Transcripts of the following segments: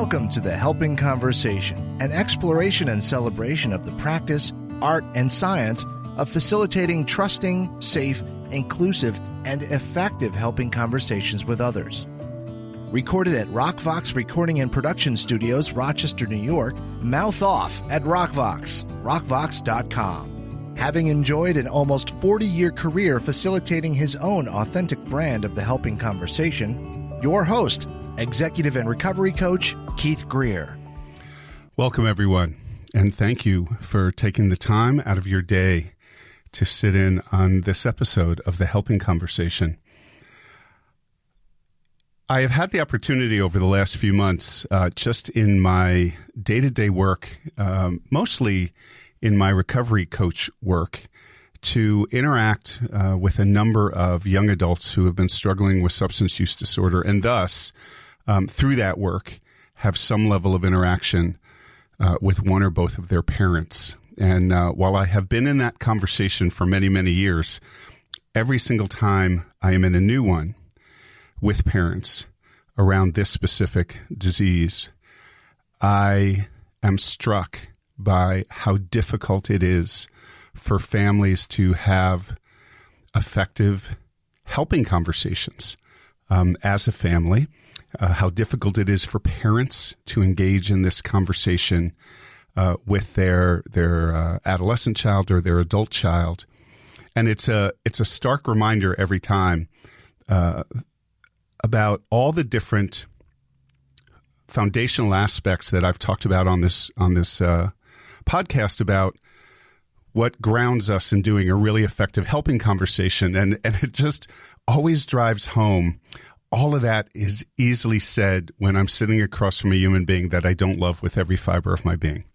Welcome to The Helping Conversation, an exploration and celebration of the practice, art, and science of facilitating trusting, safe, inclusive, and effective helping conversations with others. Recorded at RockVox Recording and Production Studios, Rochester, New York, Mouth Off at RockVox, rockvox.com. Having enjoyed an almost 40-year career facilitating his own authentic brand of the helping conversation, your host, Executive and Recovery Coach, Keith Greer. Welcome, everyone, and thank you for taking the time out of your day to sit in on this episode of The Helping Conversation. I have had the opportunity over the last few months, just in my day-to-day work, mostly in my recovery coach work, to interact with a number of young adults who have been struggling with substance use disorder, and thus, through that work, have some level of interaction with one or both of their parents. And while I have been in that conversation for many, many years, every single time I am in a new one with parents around this specific disease, I am struck by how difficult it is for families to have effective helping conversations as a family, how difficult it is for parents to engage in this conversation with their adolescent child or their adult child. And it's a stark reminder every time about all the different foundational aspects that I've talked about on this podcast about what grounds us in doing a really effective helping conversation. And it just always drives home. All of that is easily said when I'm sitting across from a human being that I don't love with every fiber of my being.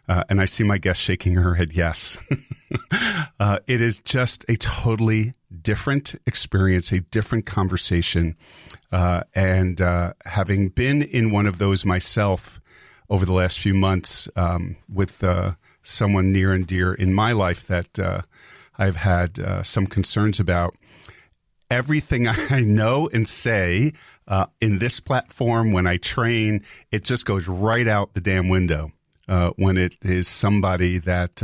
And I see my guest shaking her head yes. It is just a totally different experience, a different conversation. And having been in one of those myself over the last few months with someone near and dear in my life that I've had some concerns about, everything I know and say in this platform when I train, it just goes right out the damn window when it is somebody that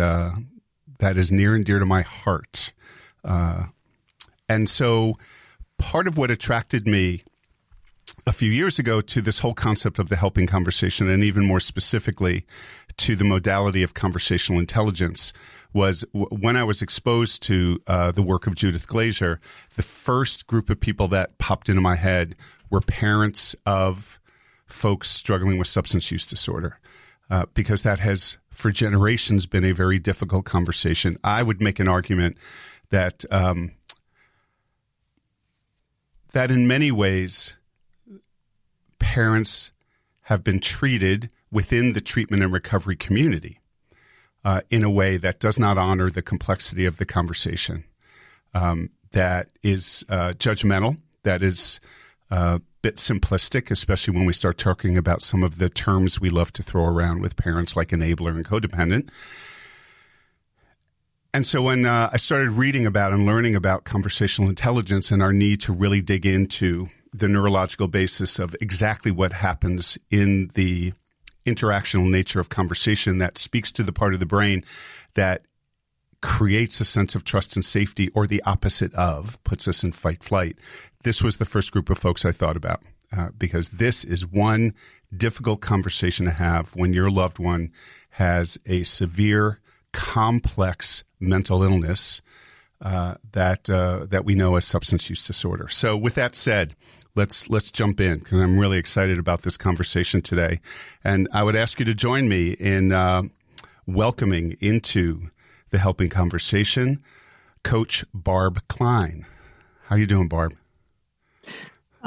is near and dear to my heart. And so part of what attracted me a few years ago to this whole concept of the helping conversation, and even more specifically to the modality of conversational intelligence, was when I was exposed to the work of Judith Glaser. The first group of people that popped into my head were parents of folks struggling with substance use disorder, because that has for generations been a very difficult conversation. I would make an argument that that in many ways parents have been treated within the treatment and recovery community in a way that does not honor the complexity of the conversation, that is judgmental, that is a bit simplistic, especially when we start talking about some of the terms we love to throw around with parents like enabler and codependent. And so when I started reading about and learning about conversational intelligence and our need to really dig into the neurological basis of exactly what happens in the interactional nature of conversation that speaks to the part of the brain that creates a sense of trust and safety, or the opposite of, puts us in fight-flight, this was the first group of folks I thought about, because this is one difficult conversation to have when your loved one has a severe, complex mental illness that we know as substance use disorder. So with that said, let's jump in, because I'm really excited about this conversation today. And I would ask you to join me in welcoming into the helping conversation Coach Barb Klein. How you doing, Barb?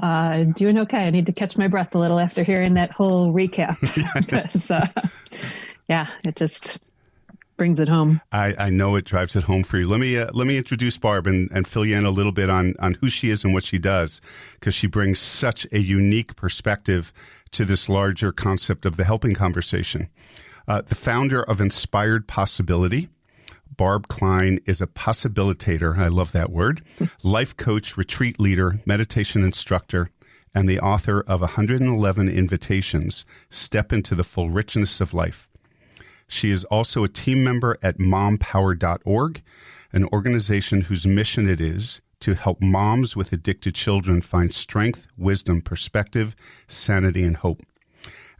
Doing okay. I need to catch my breath a little after hearing that whole recap. Because, it just brings it home. I know it drives it home for you. Let me introduce Barb and fill you in a little bit on who she is and what she does, because she brings such a unique perspective to this larger concept of the helping conversation. The founder of Inspired Possibility, Barb Klein is a possibilitator. I love that word. Life coach, retreat leader, meditation instructor, and the author of 111 Invitations, Step into the Full Richness of Life. She is also a team member at mompower.org, an organization whose mission it is to help moms with addicted children find strength, wisdom, perspective, sanity, and hope.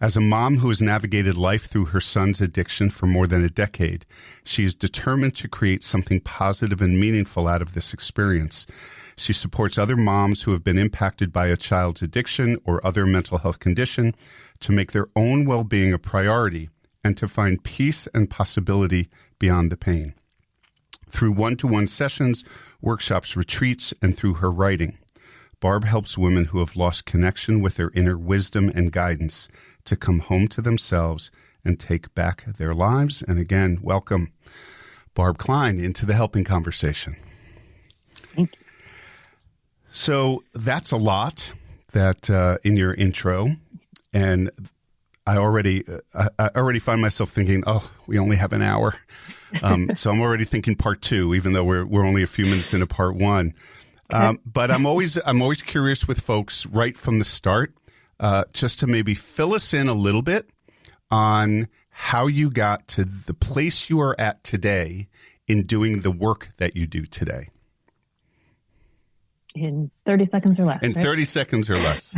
As a mom who has navigated life through her son's addiction for more than a decade, she is determined to create something positive and meaningful out of this experience. She supports other moms who have been impacted by a child's addiction or other mental health condition to make their own well-being a priority and to find peace and possibility beyond the pain. Through one-to-one sessions, workshops, retreats, and through her writing, Barb helps women who have lost connection with their inner wisdom and guidance to come home to themselves and take back their lives. And again, welcome Barb Klein into the Helping Conversation. Thank you. So that's a lot that in your intro, and I already find myself thinking, oh, we only have an hour. So I'm already thinking part two, even though we're only a few minutes into part one. Okay. But I'm always curious with folks right from the start, just to maybe fill us in a little bit on how you got to the place you are at today in doing the work that you do today. In 30 seconds or less. In 30 seconds or less.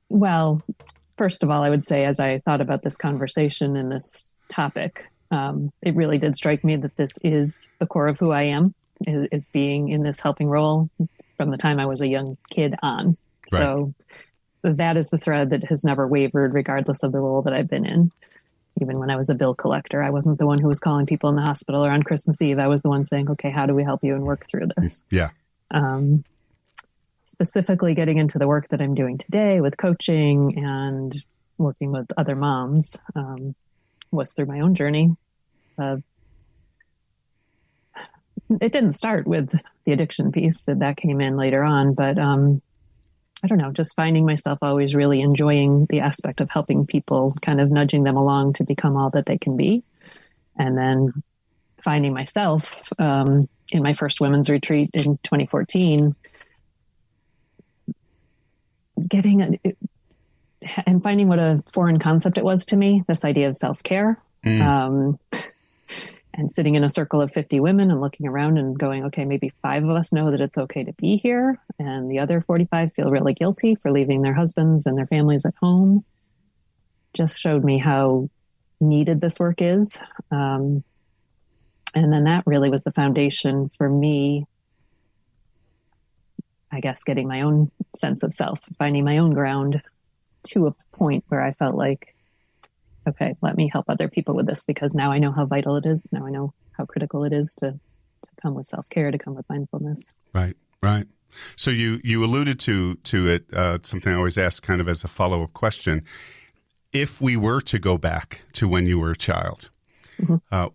Well, first of all, I would say, as I thought about this conversation and this topic, it really did strike me that this is the core of who I am, is being in this helping role from the time I was a young kid on. Right. So that is the thread that has never wavered, regardless of the role that I've been in. Even when I was a bill collector, I wasn't the one who was calling people in the hospital or on Christmas Eve. I was the one saying, okay, how do we help you and work through this? Yeah. Specifically getting into the work that I'm doing today with coaching and working with other moms was through my own journey. It didn't start with the addiction piece, that came in later on, but I don't know, just finding myself always really enjoying the aspect of helping people, kind of nudging them along to become all that they can be. And then finding myself in my first women's retreat in 2014, and finding what a foreign concept it was to me, this idea of self-care. And sitting in a circle of 50 women and looking around and going, okay, maybe 5 of us know that it's okay to be here. And the other 45 feel really guilty for leaving their husbands and their families at home. Just showed me how needed this work is. And then that really was the foundation for me, I guess, getting my own sense of self, finding my own ground to a point where I felt like, okay, let me help other people with this, because now I know how vital it is. Now I know how critical it is to come with self-care, to come with mindfulness. Right. So you alluded to it, something I always ask kind of as a follow-up question. If we were to go back to when you were a child,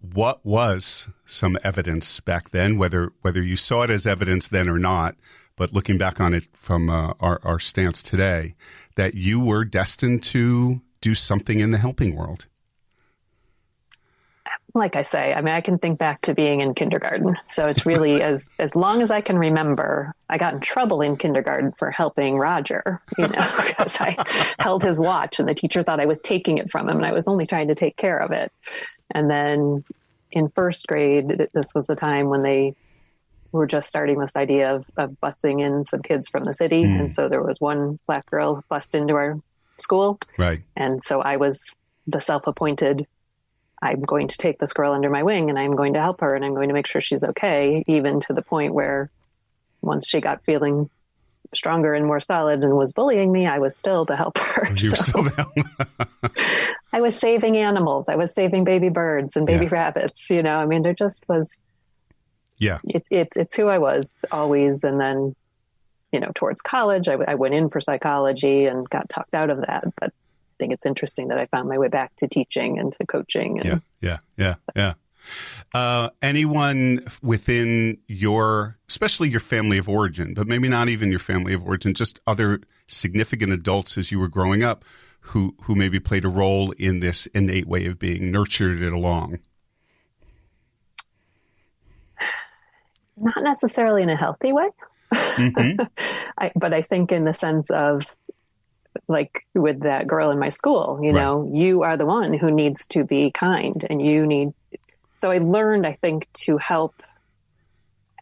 what was some evidence back then, whether you saw it as evidence then or not, but looking back on it from our stance today, that you were destined to do something in the helping world? Like I say, I mean, I can think back to being in kindergarten. So it's really as long as I can remember, I got in trouble in kindergarten for helping Roger, because I held his watch and the teacher thought I was taking it from him and I was only trying to take care of it. And then in first grade, this was the time when they were just starting this idea of busing in some kids from the city. And so there was one Black girl bussed into our school. Right. And so I was the self-appointed, I'm going to take this girl under my wing and I'm going to help her and I'm going to make sure she's okay, even to the point where once she got feeling stronger and more solid and was bullying me, I was still to help her. You're still to help. I was saving animals. I was saving baby birds and baby rabbits. I mean, there just was, it's who I was always. And then, towards college, I went in for psychology and got talked out of that. But I think it's interesting that I found my way back to teaching and to coaching. And, anyone within especially your family of origin, but maybe not even your family of origin, just other significant adults as you were growing up who maybe played a role in this innate way of being, nurtured it along? Not necessarily in a healthy way. Mm-hmm. But I think in the sense of, like with that girl in my school, you know, you are the one who needs to be kind, and so I learned, I think, to help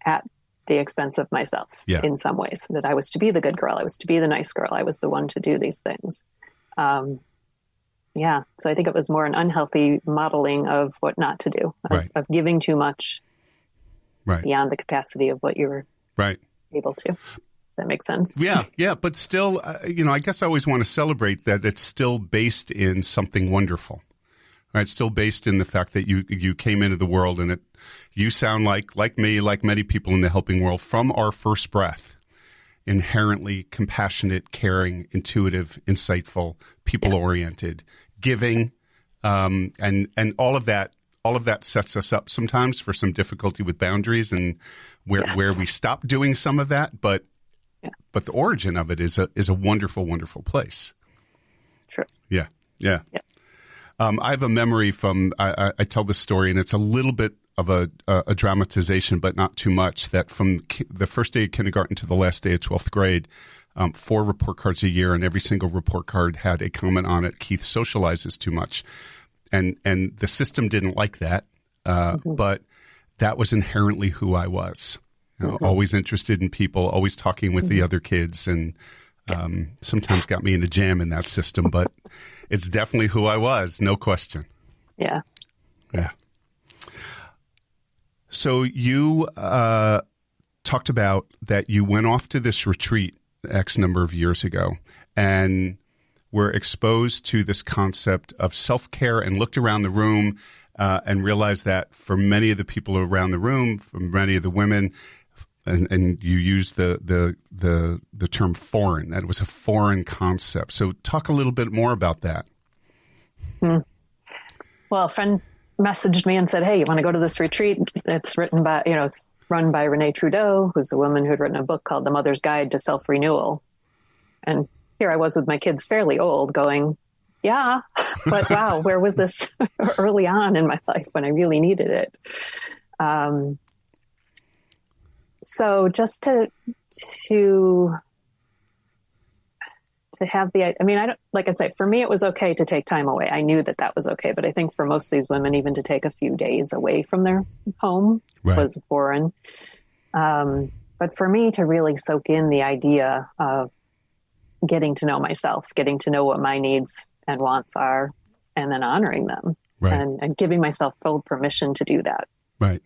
at the expense of myself in some ways, that I was to be the good girl. I was to be the nice girl. I was the one to do these things. So I think it was more an unhealthy modeling of what not to do, of giving too much beyond the capacity of what you were able to. That makes sense. Yeah. But still, I guess I always want to celebrate that it's still based in something wonderful. Right? It's still based in the fact that you came into the world, and you sound like me, like many people in the helping world, from our first breath, inherently compassionate, caring, intuitive, insightful, people-oriented, giving, and all of that. All of that sets us up sometimes for some difficulty with boundaries and where we stop doing some of that, but the origin of it is a wonderful, wonderful place. True. Yeah. I have a memory from, I tell this story, and it's a little bit of a dramatization, but not too much, that from the first day of kindergarten to the last day of 12th grade, 4 report cards a year, and every single report card had a comment on it: Keith socializes too much. And the system didn't like that, but that was inherently who I was. Always interested in people, always talking with the other kids, and sometimes got me in a jam in that system, but it's definitely who I was, no question. Yeah. So you talked about that you went off to this retreat X number of years ago and were exposed to this concept of self-care, and looked around the room and realized that for many of the people around the room, for many of the women, and you used the term foreign, that it was a foreign concept. So talk a little bit more about that. Well, a friend messaged me and said, "Hey, you want to go to this retreat? It's run by Renee Trudeau, who's a woman who had written a book called The Mother's Guide to Self-Renewal." And here I was with my kids fairly old going, yeah, but wow, where was this early on in my life when I really needed it? So just to have like I say, for me, it was okay to take time away. I knew that was okay. But I think for most of these women, even to take a few days away from their home was foreign. But for me to really soak in the idea of getting to know myself, getting to know what my needs and wants are, and then honoring them and giving myself full permission to do that.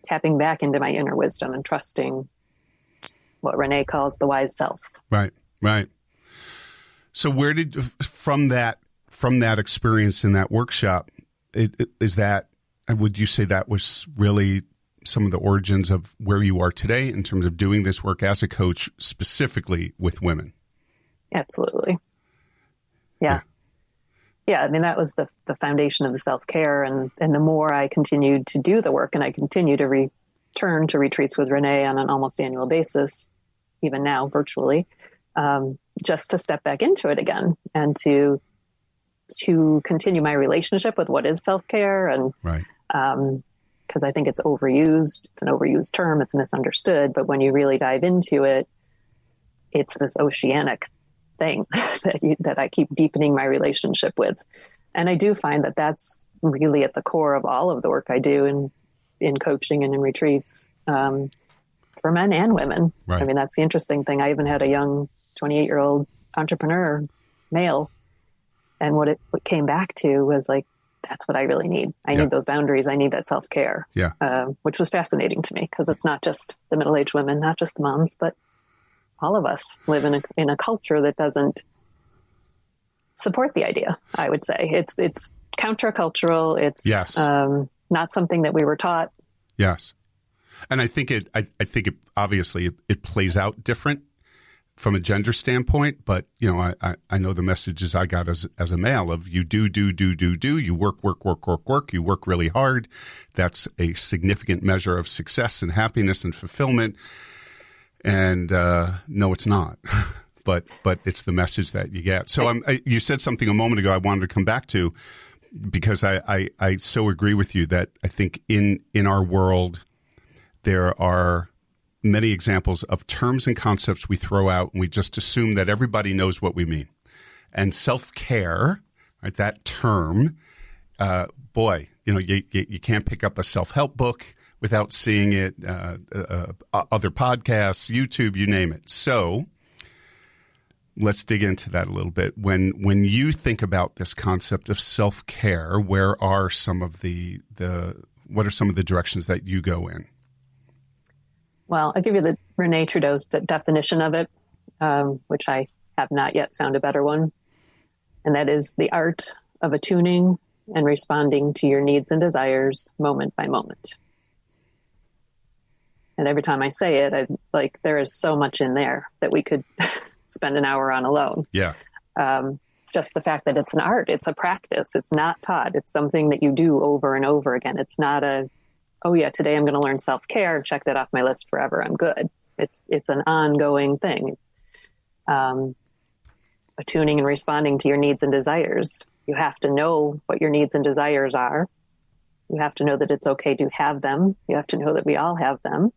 Tapping back into my inner wisdom and trusting what Renee calls the wise self. Right. So where did, from that experience in that workshop, would you say that was really some of the origins of where you are today in terms of doing this work as a coach, specifically with women? Absolutely. Yeah. I mean, that was the foundation of the self-care. And the more I continued to do the work, and I continue to return to retreats with Renee on an almost annual basis, even now virtually, just to step back into it again and to continue my relationship with what is self-care. And because I think it's overused. It's an overused term. It's misunderstood. But when you really dive into it, it's this oceanic thing that I keep deepening my relationship with. And I do find that that's really at the core of all of the work I do in coaching and in retreats, for men and women. I mean, that's the interesting thing. I even had a young 28-year-old entrepreneur male. And what came back to was like, that's what I really need. I need those boundaries. I need that self-care, which was fascinating to me because it's not just the middle-aged women, not just the moms, but all of us live in a culture that doesn't support the idea. I would say it's countercultural. It's not something that we were taught. Yes, and I think it obviously it plays out different from a gender standpoint. But I know the messages I got as a male of you do. You work. You work really hard. That's a significant measure of success and happiness and fulfillment. And no, it's not. but it's the message that you get. So you said something a moment ago I wanted to come back to, because I so agree with you that I think in our world there are many examples of terms and concepts we throw out and we just assume that everybody knows what we mean. And self-care, right, that term, boy, you can't pick up a self-help book without seeing it, other podcasts, YouTube, you name it. So let's dig into that a little bit. When you think about this concept of self-care, what are some of the directions that you go in? Well, I'll give you the Renee Trudeau's definition of it, which I have not yet found a better one. And that is the art of attuning and responding to your needs and desires moment by moment. And every time I say it, there is so much in there that we could spend an hour on alone. Yeah. Just the fact that it's an art, it's a practice, it's not taught. It's something that you do over and over again. It's not oh yeah, today I'm going to learn self-care, check that off my list forever, I'm good. It's an ongoing thing. It's attuning and responding to your needs and desires. You have to know what your needs and desires are. You have to know that it's okay to have them. You have to know that we all have them.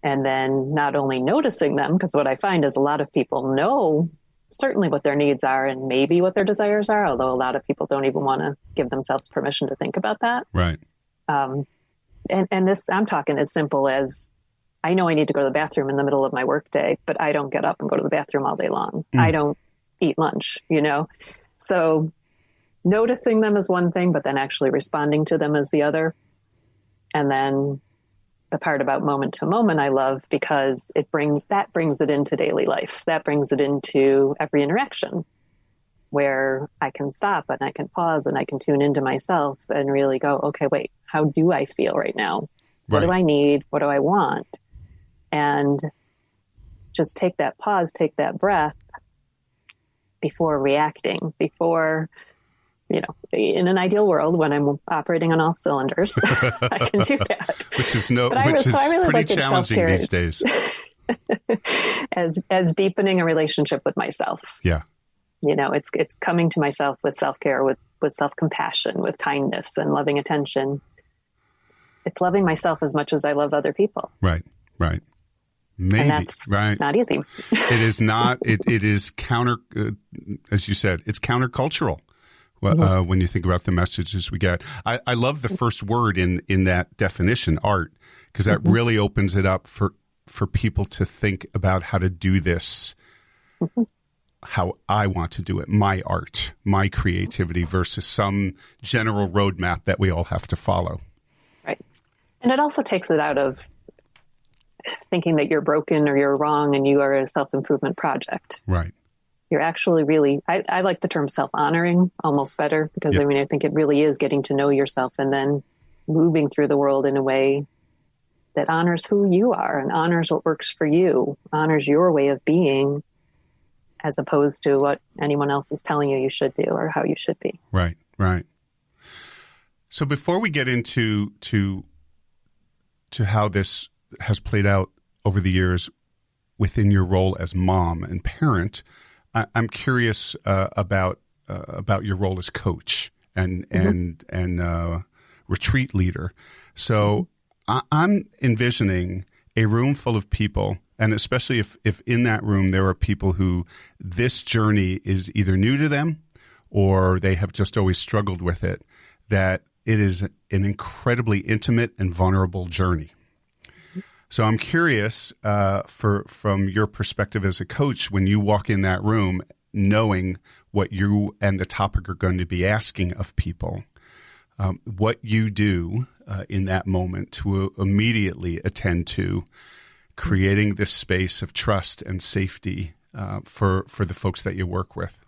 And then not only noticing them, because what I find is a lot of people know certainly what their needs are and maybe what their desires are, although a lot of people don't even want to give themselves permission to think about that. Right. And this, I'm talking as simple as, I know I need to go to the bathroom in the middle of my workday, but I don't get up and go to the bathroom all day long. I don't eat lunch, So noticing them is one thing, but then actually responding to them is the other. And then the part about moment to moment I love because that brings it into daily life. That brings it into every interaction where I can stop and I can pause and I can tune into myself and really go, okay, wait, how do I feel right now? What do I need? What do I want? And just take that pause, take that breath before reacting, in an ideal world, when I'm operating on all cylinders, I can do that. Which is pretty challenging these days. as deepening a relationship with myself. Yeah. It's coming to myself with self-care, with self-compassion, with kindness and loving attention. It's loving myself as much as I love other people. Right. Maybe. And that's not easy. It is not. It is counter, as you said, it's countercultural. When you think about the messages we get. I love the first word in that definition, art, because that really opens it up for people to think about how to do this, how I want to do it, my art, my creativity versus some general roadmap that we all have to follow. Right. And it also takes it out of thinking that you're broken or you're wrong and you are a self-improvement project. Right. You're actually really, I like the term self-honoring almost better because I think it really is getting to know yourself and then moving through the world in a way that honors who you are and honors what works for you, honors your way of being as opposed to what anyone else is telling you should do or how you should be. Right. So before we get into to how this has played out over the years within your role as mom and parent, I'm curious about your role as coach and retreat leader. So I'm envisioning a room full of people, and especially if in that room there are people who this journey is either new to them or they have just always struggled with it, that it is an incredibly intimate and vulnerable journey. So I'm curious, from your perspective as a coach, when you walk in that room, knowing what you and the topic are going to be asking of people, what you do in that moment to immediately attend to creating this space of trust and safety for the folks that you work with.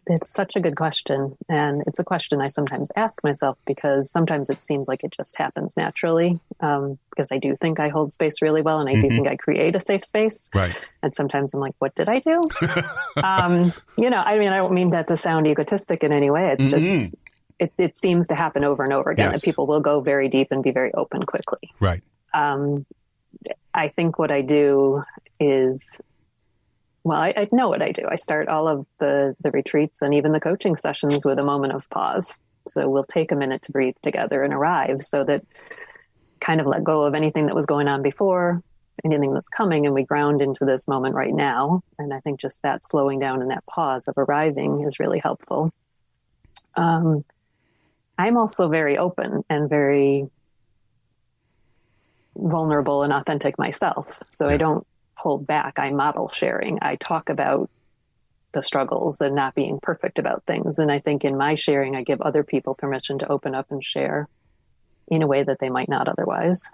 It's such a good question. And it's a question I sometimes ask myself because sometimes it seems like it just happens naturally. Because I do think I hold space really well and I do think I create a safe space. Right. And sometimes I'm like, what did I do? I don't mean that to sound egotistic in any way. It's just, it seems to happen over and over again. Yes. That people will go very deep and be very open quickly. Right. I think what I do is, I know what I do. I start all of the retreats and even the coaching sessions with a moment of pause. So we'll take a minute to breathe together and arrive so that kind of let go of anything that was going on before, anything that's coming, and we ground into this moment right now. And I think just that slowing down and that pause of arriving is really helpful. I'm also very open and very vulnerable and authentic myself. So I don't hold back. I model sharing. I talk about the struggles and not being perfect about things. And I think in my sharing, I give other people permission to open up and share in a way that they might not otherwise.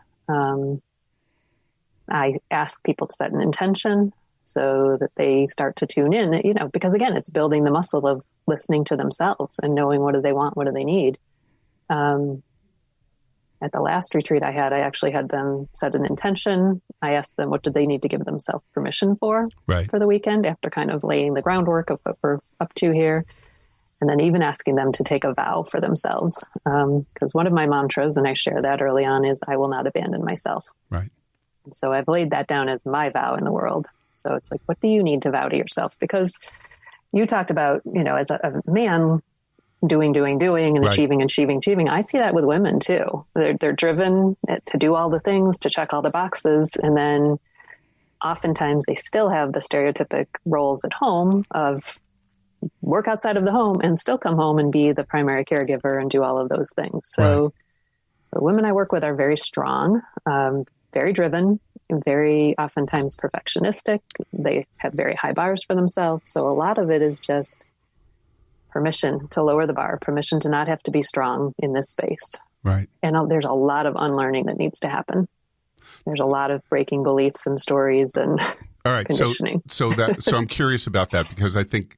I ask people to set an intention so that they start to tune in, because again, it's building the muscle of listening to themselves and knowing what do they want, what do they need. At the last retreat I had, I actually had them set an intention. I asked them, what did they need to give themselves permission for the weekend, after kind of laying the groundwork of what we're up to here. And then even asking them to take a vow for themselves. Because one of my mantras, and I share that early on, is I will not abandon myself. Right. So I've laid that down as my vow in the world. So it's like, what do you need to vow to yourself? Because you talked about, as a man, doing and achieving. I see that with women too. They're driven to do all the things, to check all the boxes. And then oftentimes they still have the stereotypic roles at home of work outside of the home and still come home and be the primary caregiver and do all of those things. So the women I work with are very strong, very driven, and very oftentimes perfectionistic. They have very high bars for themselves. So a lot of it is just permission to lower the bar, permission to not have to be strong in this space. Right. And there's a lot of unlearning that needs to happen. There's a lot of breaking beliefs and stories and conditioning. So I'm curious about that, because I think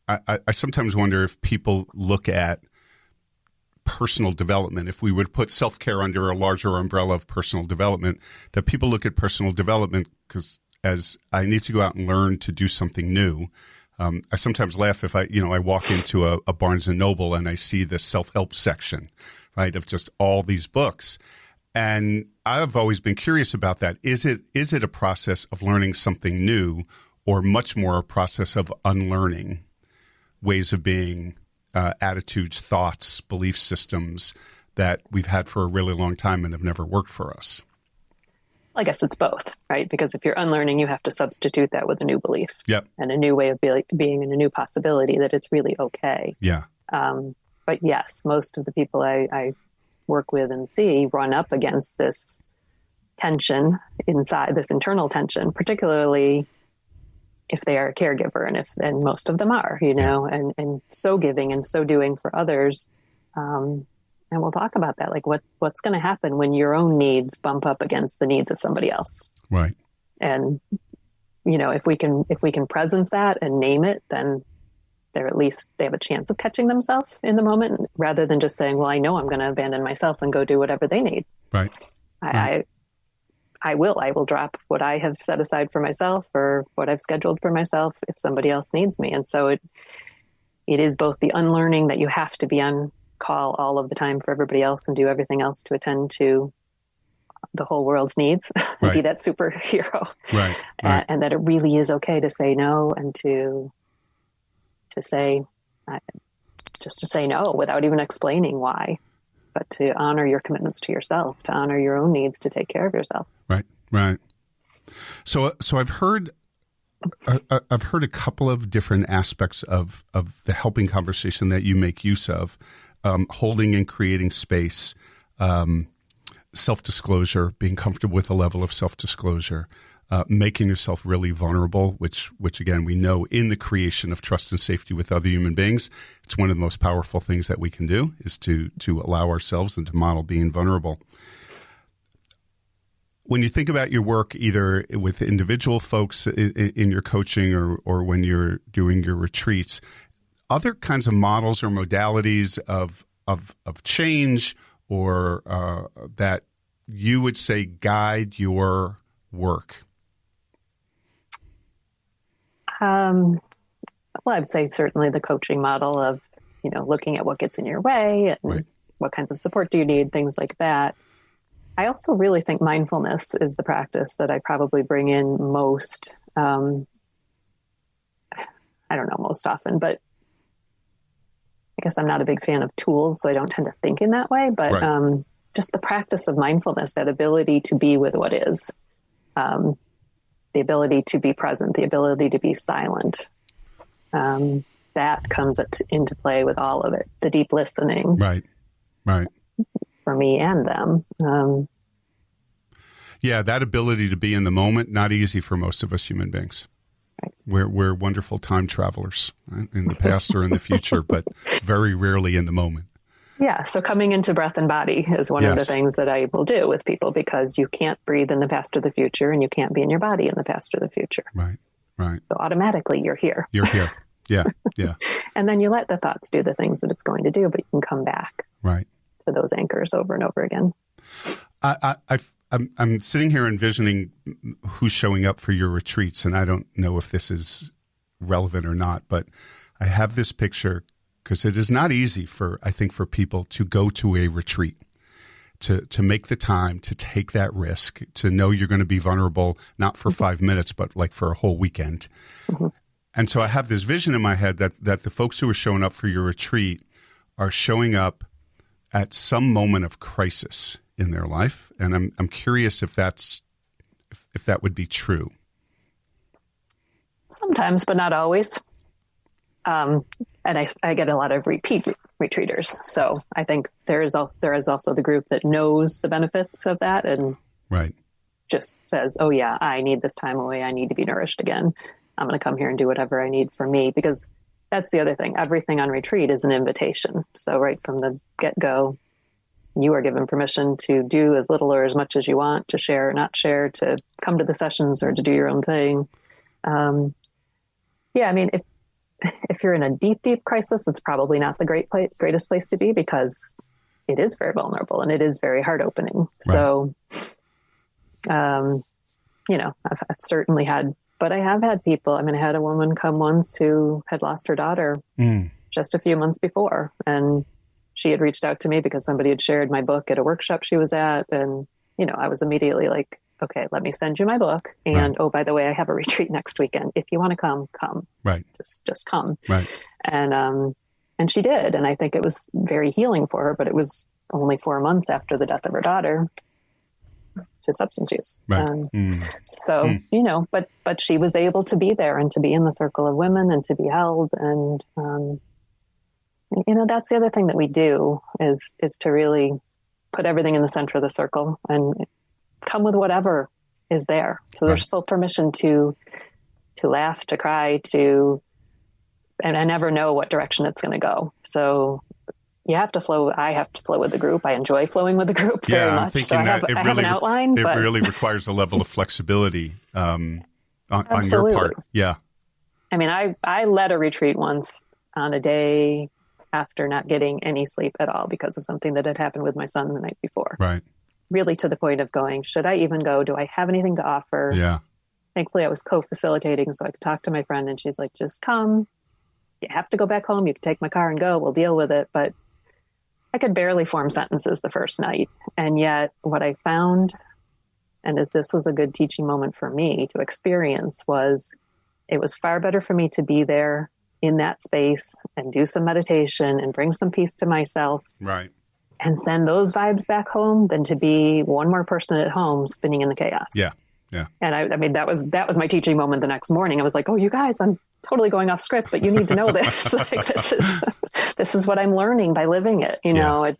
I sometimes wonder if people look at personal development, if we would put self-care under a larger umbrella of personal development, that people look at personal development because as I need to go out and learn to do something new. I sometimes laugh if I walk into a Barnes and Noble and I see the self-help section, right, of just all these books. And I've always been curious about that. Is it a process of learning something new, or much more a process of unlearning ways of being, attitudes, thoughts, belief systems that we've had for a really long time and have never worked for us? I guess it's both, right? Because if you're unlearning, you have to substitute that with a new belief and a new way of being and a new possibility that it's really okay. Yeah. But yes, most of the people I work with and see run up against this tension inside, this internal tension, particularly if they are a caregiver, and most of them are, and so giving and so doing for others. And we'll talk about that, like what's going to happen when your own needs bump up against the needs of somebody else. Right. And, if we can presence that and name it, then they have a chance of catching themselves in the moment, rather than just saying, well, I know I'm going to abandon myself and go do whatever they need. Right. I will drop what I have set aside for myself or what I've scheduled for myself if somebody else needs me. And so it is both the unlearning that you have to be on call all of the time for everybody else and do everything else to attend to the whole world's needs, and be that superhero. Right. And that it really is okay to say no, and to say, just to say no without even explaining why, but to honor your commitments to yourself, to honor your own needs, to take care of yourself. Right. So I've heard a couple of different aspects of the helping conversation that you make use of. Holding and creating space, self-disclosure, being comfortable with a level of self-disclosure, making yourself really vulnerable, which again, we know in the creation of trust and safety with other human beings, it's one of the most powerful things that we can do, is to allow ourselves and to model being vulnerable. When you think about your work, either with individual folks in your coaching or when you're doing your retreats, other kinds of models or modalities of change or that you would say guide your work? Well, I would say certainly the coaching model of, looking at what gets in your way and what kinds of support do you need, things like that. I also really think mindfulness is the practice that I probably bring in most, I don't know, most often, but I guess I'm not a big fan of tools, so I don't tend to think in that way. But just the practice of mindfulness, that ability to be with what is, the ability to be present, the ability to be silent. That comes into play with all of it. The deep listening. Right. For me and them. Yeah, that ability to be in the moment, not easy for most of us human beings. Right. We're wonderful time travelers, right? In the past or in the future, but very rarely in the moment. Yeah, so coming into breath and body is one of the things that I will do with people, because you can't breathe in the past or the future, and you can't be in your body in the past or the future. Right. So automatically you're here. You're here. Yeah. And then you let the thoughts do the things that it's going to do, but you can come back to those anchors over and over again. I'm sitting here envisioning who's showing up for your retreats, and I don't know if this is relevant or not, but I have this picture because it is not easy for people to go to a retreat, to make the time, to take that risk, to know you're going to be vulnerable, not for 5 minutes, but like for a whole weekend. Mm-hmm. And so I have this vision in my head that the folks who are showing up for your retreat are showing up at some moment of crisis in their life, and I'm curious if that would be true. Sometimes, but not always. And I get a lot of repeat retreaters, so I think there is also the group that knows the benefits of that and just says, "Oh yeah, I need this time away. I need to be nourished again. I'm going to come here and do whatever I need for me," because that's the other thing. Everything on retreat is an invitation. So right from the get-go, you are given permission to do as little or as much as you want, to share or not share, to come to the sessions or to do your own thing. I mean, if you're in a deep, deep crisis, it's probably not the greatest place to be, because it is very vulnerable and it is very heart opening. Right. So, I've certainly had, but I have had people, I mean, I had a woman come once who had lost her daughter just a few months before, and she had reached out to me because somebody had shared my book at a workshop she was at. And, I was immediately like, okay, let me send you my book. And, oh, by the way, I have a retreat next weekend. If you want to come. Right. Just come. Right. And she did. And I think it was very healing for her, but it was only 4 months after the death of her daughter to substance use. Right. So, but she was able to be there and to be in the circle of women and to be held. And, that's the other thing that we do is to really put everything in the center of the circle and come with whatever is there. So there's full permission to laugh, to cry, and I never know what direction it's going to go. So you have to flow. I have to flow with the group. I enjoy flowing with the group very much. So I have an outline. It really requires a level of flexibility on your part. Yeah. I mean, I led a retreat once on a day after not getting any sleep at all because of something that had happened with my son the night before. Right. Really to the point of going, should I even go? Do I have anything to offer? Yeah. Thankfully, I was co-facilitating, so I could talk to my friend, and she's like, just come. You have to go back home. You can take my car and go. We'll deal with it. But I could barely form sentences the first night. And yet what I found, and as this was a good teaching moment for me to experience, was it was far better for me to be there in that space and do some meditation and bring some peace to myself. Right. And send those vibes back home than to be one more person at home spinning in the chaos. Yeah. Yeah. And I mean, that was my teaching moment the next morning. I was like, oh, you guys, I'm totally going off script, but you need to know this. Like, this is what I'm learning by living it. I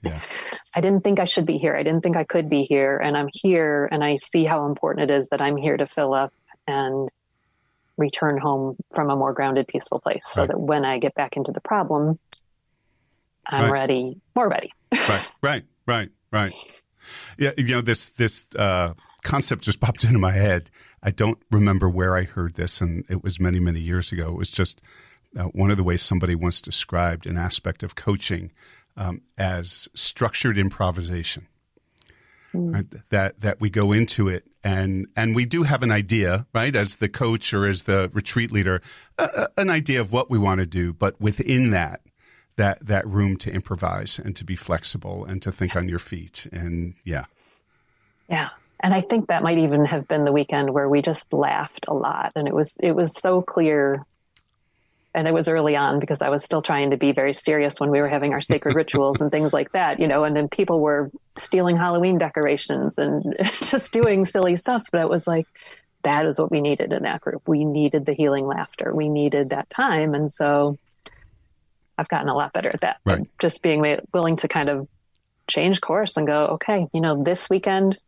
didn't think I should be here. I didn't think I could be here. And I'm here, and I see how important it is that I'm here to fill up and return home from a more grounded, peaceful place, so that when I get back into the problem, I'm more ready. Right. Yeah, this concept just popped into my head. I don't remember where I heard this, and it was many, many years ago. It was just one of the ways somebody once described an aspect of coaching as structured improvisation. Right? That we go into it and we do have an idea, right, as the coach or as the retreat leader, an idea of what we want to do, but within that room to improvise and to be flexible and to think on your feet. And yeah. And I think that might even have been the weekend where we just laughed a lot, and it was so clear And it was early on because I was still trying to be very serious when we were having our sacred rituals and things like that, and then people were stealing Halloween decorations and just doing silly stuff. But it was like, that is what we needed in that group. We needed the healing laughter. We needed that time. And so I've gotten a lot better at that. Right. Just being willing to kind of change course and go, okay, this weekend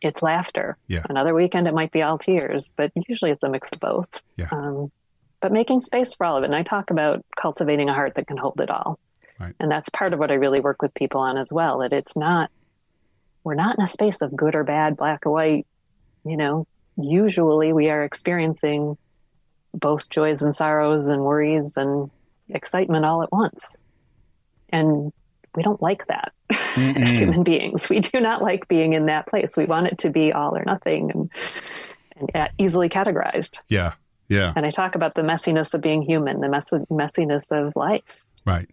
it's laughter. Yeah. Another weekend it might be all tears, but usually it's a mix of both. Yeah. But making space for all of it. And I talk about cultivating a heart that can hold it all. Right. And that's part of what I really work with people on as well. That we're not in a space of good or bad, black or white. Usually we are experiencing both joys and sorrows and worries and excitement all at once. And we don't like that as human beings. We do not like being in that place. We want it to be all or nothing and easily categorized. Yeah. Yeah. And I talk about the messiness of being human, the messiness of life. Right.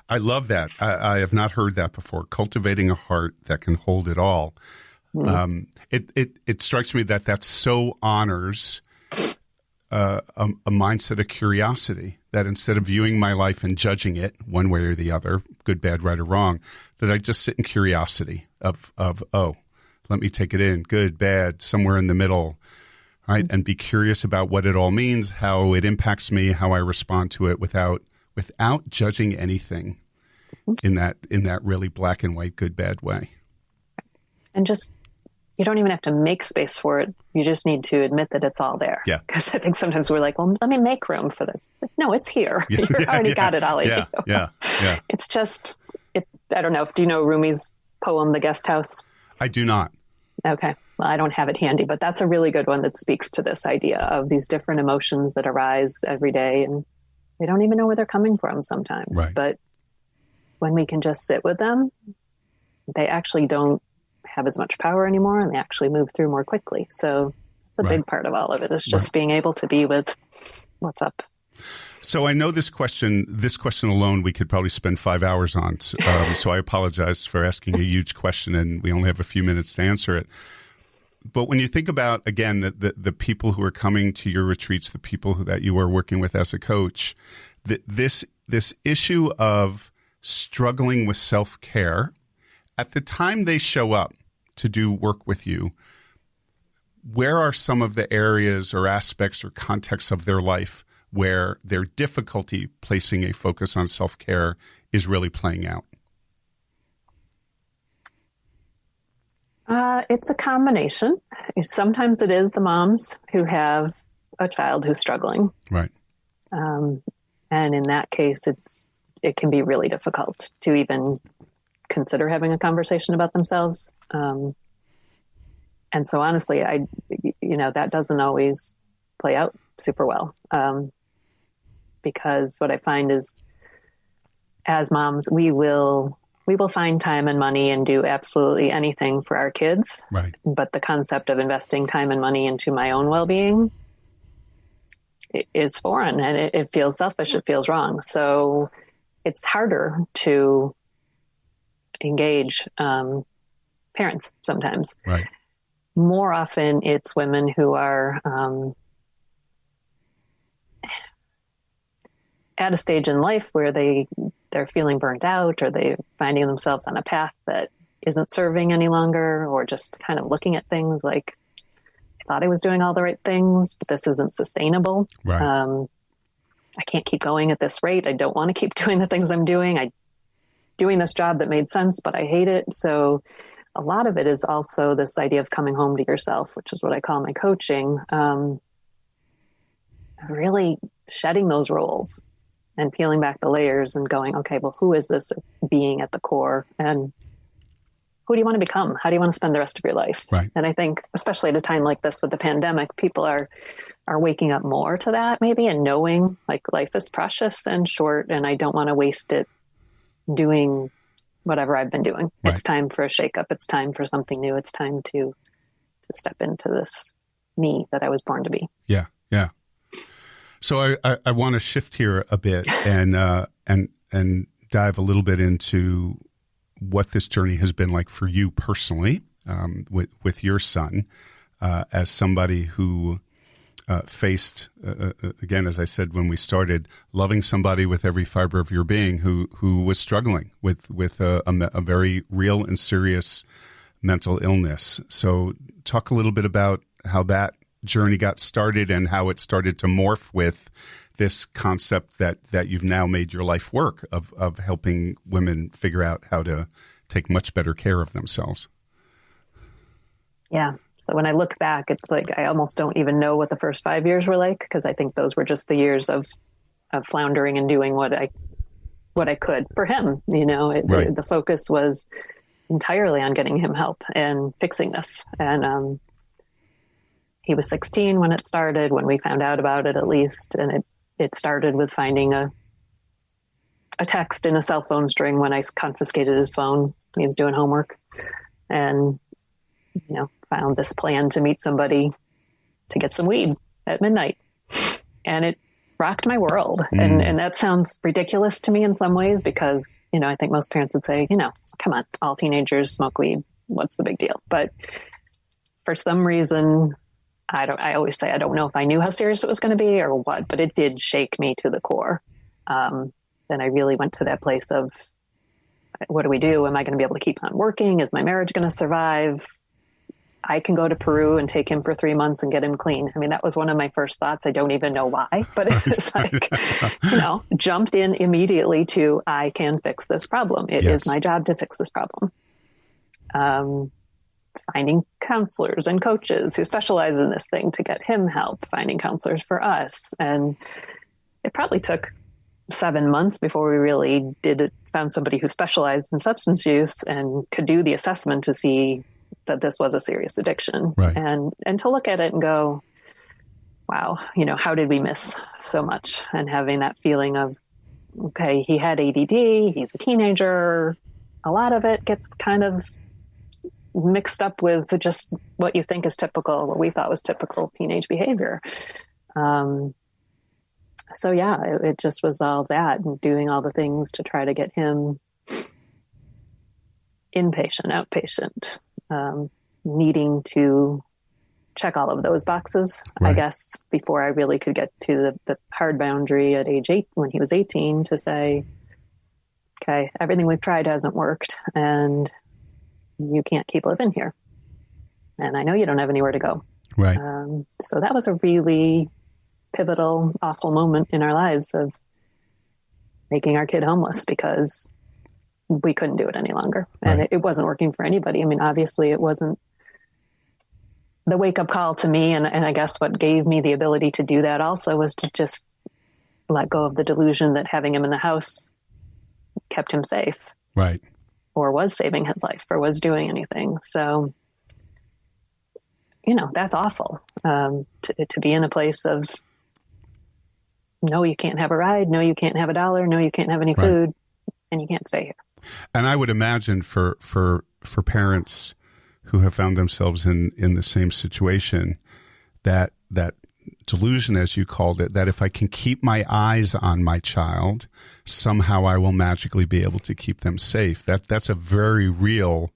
I love that. I have not heard that before. Cultivating a heart that can hold it all. It strikes me that so honors a mindset of curiosity, that instead of viewing my life and judging it one way or the other, good, bad, right, or wrong, that I just sit in curiosity of let me take it in, good, bad, somewhere in the middle, right? And be curious about what it all means, how it impacts me, how I respond to it without judging anything in that really black and white, good, bad way. And just, you don't even have to make space for it. You just need to admit that it's all there. Yeah. Because I think sometimes we're like, well, let me make room for this. No, it's here. You already got it all in you. Yeah. It's just, I don't know. Do you know Rumi's poem, The Guest House? I do not. Okay. Well, I don't have it handy, but that's a really good one that speaks to this idea of these different emotions that arise every day. And we don't even know where they're coming from sometimes. Right. But when we can just sit with them, they actually don't have as much power anymore, and they actually move through more quickly. So the big part of all of it is just being able to be with what's up. So I know this question alone, we could probably spend 5 hours on. So I apologize for asking a huge question, and we only have a few minutes to answer it. But when you think about, again, the people who are coming to your retreats, the people that you are working with as a coach, this issue of struggling with self-care, at the time they show up to do work with you, where are some of the areas or aspects or contexts of their life where their difficulty placing a focus on self-care is really playing out? It's a combination. Sometimes it is the moms who have a child who's struggling. Right. And in that case, it can be really difficult to even consider having a conversation about themselves. And so honestly, that doesn't always play out super well. Because what I find is, as moms, we will find time and money and do absolutely anything for our kids. Right. But the concept of investing time and money into my own well-being is foreign, and it feels selfish. It feels wrong. So it's harder to engage parents sometimes. Right. More often it's women who are at a stage in life where they're feeling burnt out, or they're finding themselves on a path that isn't serving any longer, or just kind of looking at things like, I thought I was doing all the right things, but this isn't sustainable. Right. I can't keep going at this rate. I don't want to keep doing the things I'm doing. I'm doing this job that made sense, but I hate it. So a lot of it is also this idea of coming home to yourself, which is what I call my coaching. Really shedding those roles and peeling back the layers and going, okay, well, who is this being at the core? And who do you want to become? How do you want to spend the rest of your life? Right. And I think, especially at a time like this with the pandemic, people are waking up more to that maybe, and knowing like life is precious and short, and I don't want to waste it doing whatever I've been doing. Right. It's time for a shakeup. It's time for something new. It's time to step into this me that I was born to be. Yeah. Yeah. So I want to shift here a bit and dive a little bit into what this journey has been like for you personally, with your son, as somebody who faced, again, as I said when we started, loving somebody with every fiber of your being who was struggling with a very real and serious mental illness. So talk a little bit about how that journey got started and how it started to morph with this concept that you've now made your life work of helping women figure out how to take much better care of themselves. Yeah. So when I look back, it's like I almost don't even know what the first 5 years were like, because I think those were just the years of floundering and doing what I could for him. Right. The focus was entirely on getting him help and fixing this. And he was 16 when it started, when we found out about it, at least. And it started with finding a text in a cell phone string when I confiscated his phone. He was doing homework, and found this plan to meet somebody to get some weed at midnight. And it rocked my world. And that sounds ridiculous to me in some ways, because, I think most parents would say, come on, all teenagers smoke weed. What's the big deal? But for some reason, I always say, I don't know if I knew how serious it was going to be or what, but it did shake me to the core. Then I really went to that place of, what do we do? Am I going to be able to keep on working? Is my marriage going to survive? I can go to Peru and take him for 3 months and get him clean. I mean, that was one of my first thoughts. I don't even know why, but it was like, jumped in immediately to, I can fix this problem. It is my job to fix this problem. Finding counselors and coaches who specialize in this thing to get him help, finding counselors for us. And it probably took 7 months before we really found somebody who specialized in substance use and could do the assessment to see that this was a serious addiction. Right. And to look at it and go, wow, how did we miss so much? And having that feeling of, okay, he had ADD, he's a teenager. A lot of it gets kind of mixed up with just what you think is typical, what we thought was typical teenage behavior. So yeah, it just was all that, and doing all the things to try to get him inpatient, outpatient, needing to check all of those boxes, right. I guess, before I really could get to the hard boundary at age 8, when he was 18, to say, okay, everything we've tried hasn't worked, and you can't keep living here. And I know you don't have anywhere to go. Right. So that was a really pivotal, awful moment in our lives of making our kid homeless, because we couldn't do it any longer. And right. it wasn't working for anybody. I mean, obviously it wasn't the wake up call to me. And I guess what gave me the ability to do that also was to just let go of the delusion that having him in the house kept him safe. Right. Or was saving his life, or was doing anything. So, that's awful. To be in a place of, no, you can't have a ride. No, you can't have $1. No, you can't have any food, and you can't stay here. And I would imagine for parents who have found themselves in the same situation, that delusion, as you called it, that if I can keep my eyes on my child, somehow I will magically be able to keep them safe. That's a very real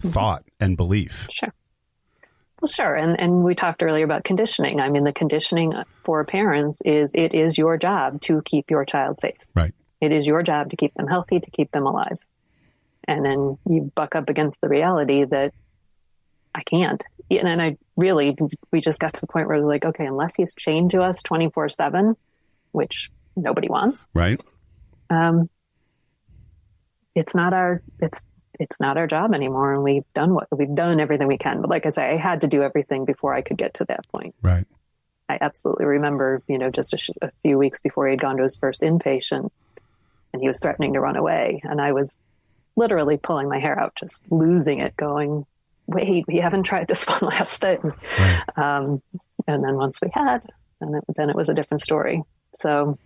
thought and belief. Sure. Well, sure. And we talked earlier about conditioning. I mean, the conditioning for parents is, it is your job to keep your child safe. Right. It is your job to keep them healthy, to keep them alive. And then you buck up against the reality that I can't. And we just got to the point where we're like, okay, unless he's chained to us 24/7, which nobody wants. Right. It's not our job anymore. And we've done everything we can. But like I say, I had to do everything before I could get to that point. Right. I absolutely remember, just a few weeks before he had gone to his first inpatient, and he was threatening to run away. And I was literally pulling my hair out, just losing it, going, wait, we haven't tried this one last thing. Right. And then once we had, then it was a different story. So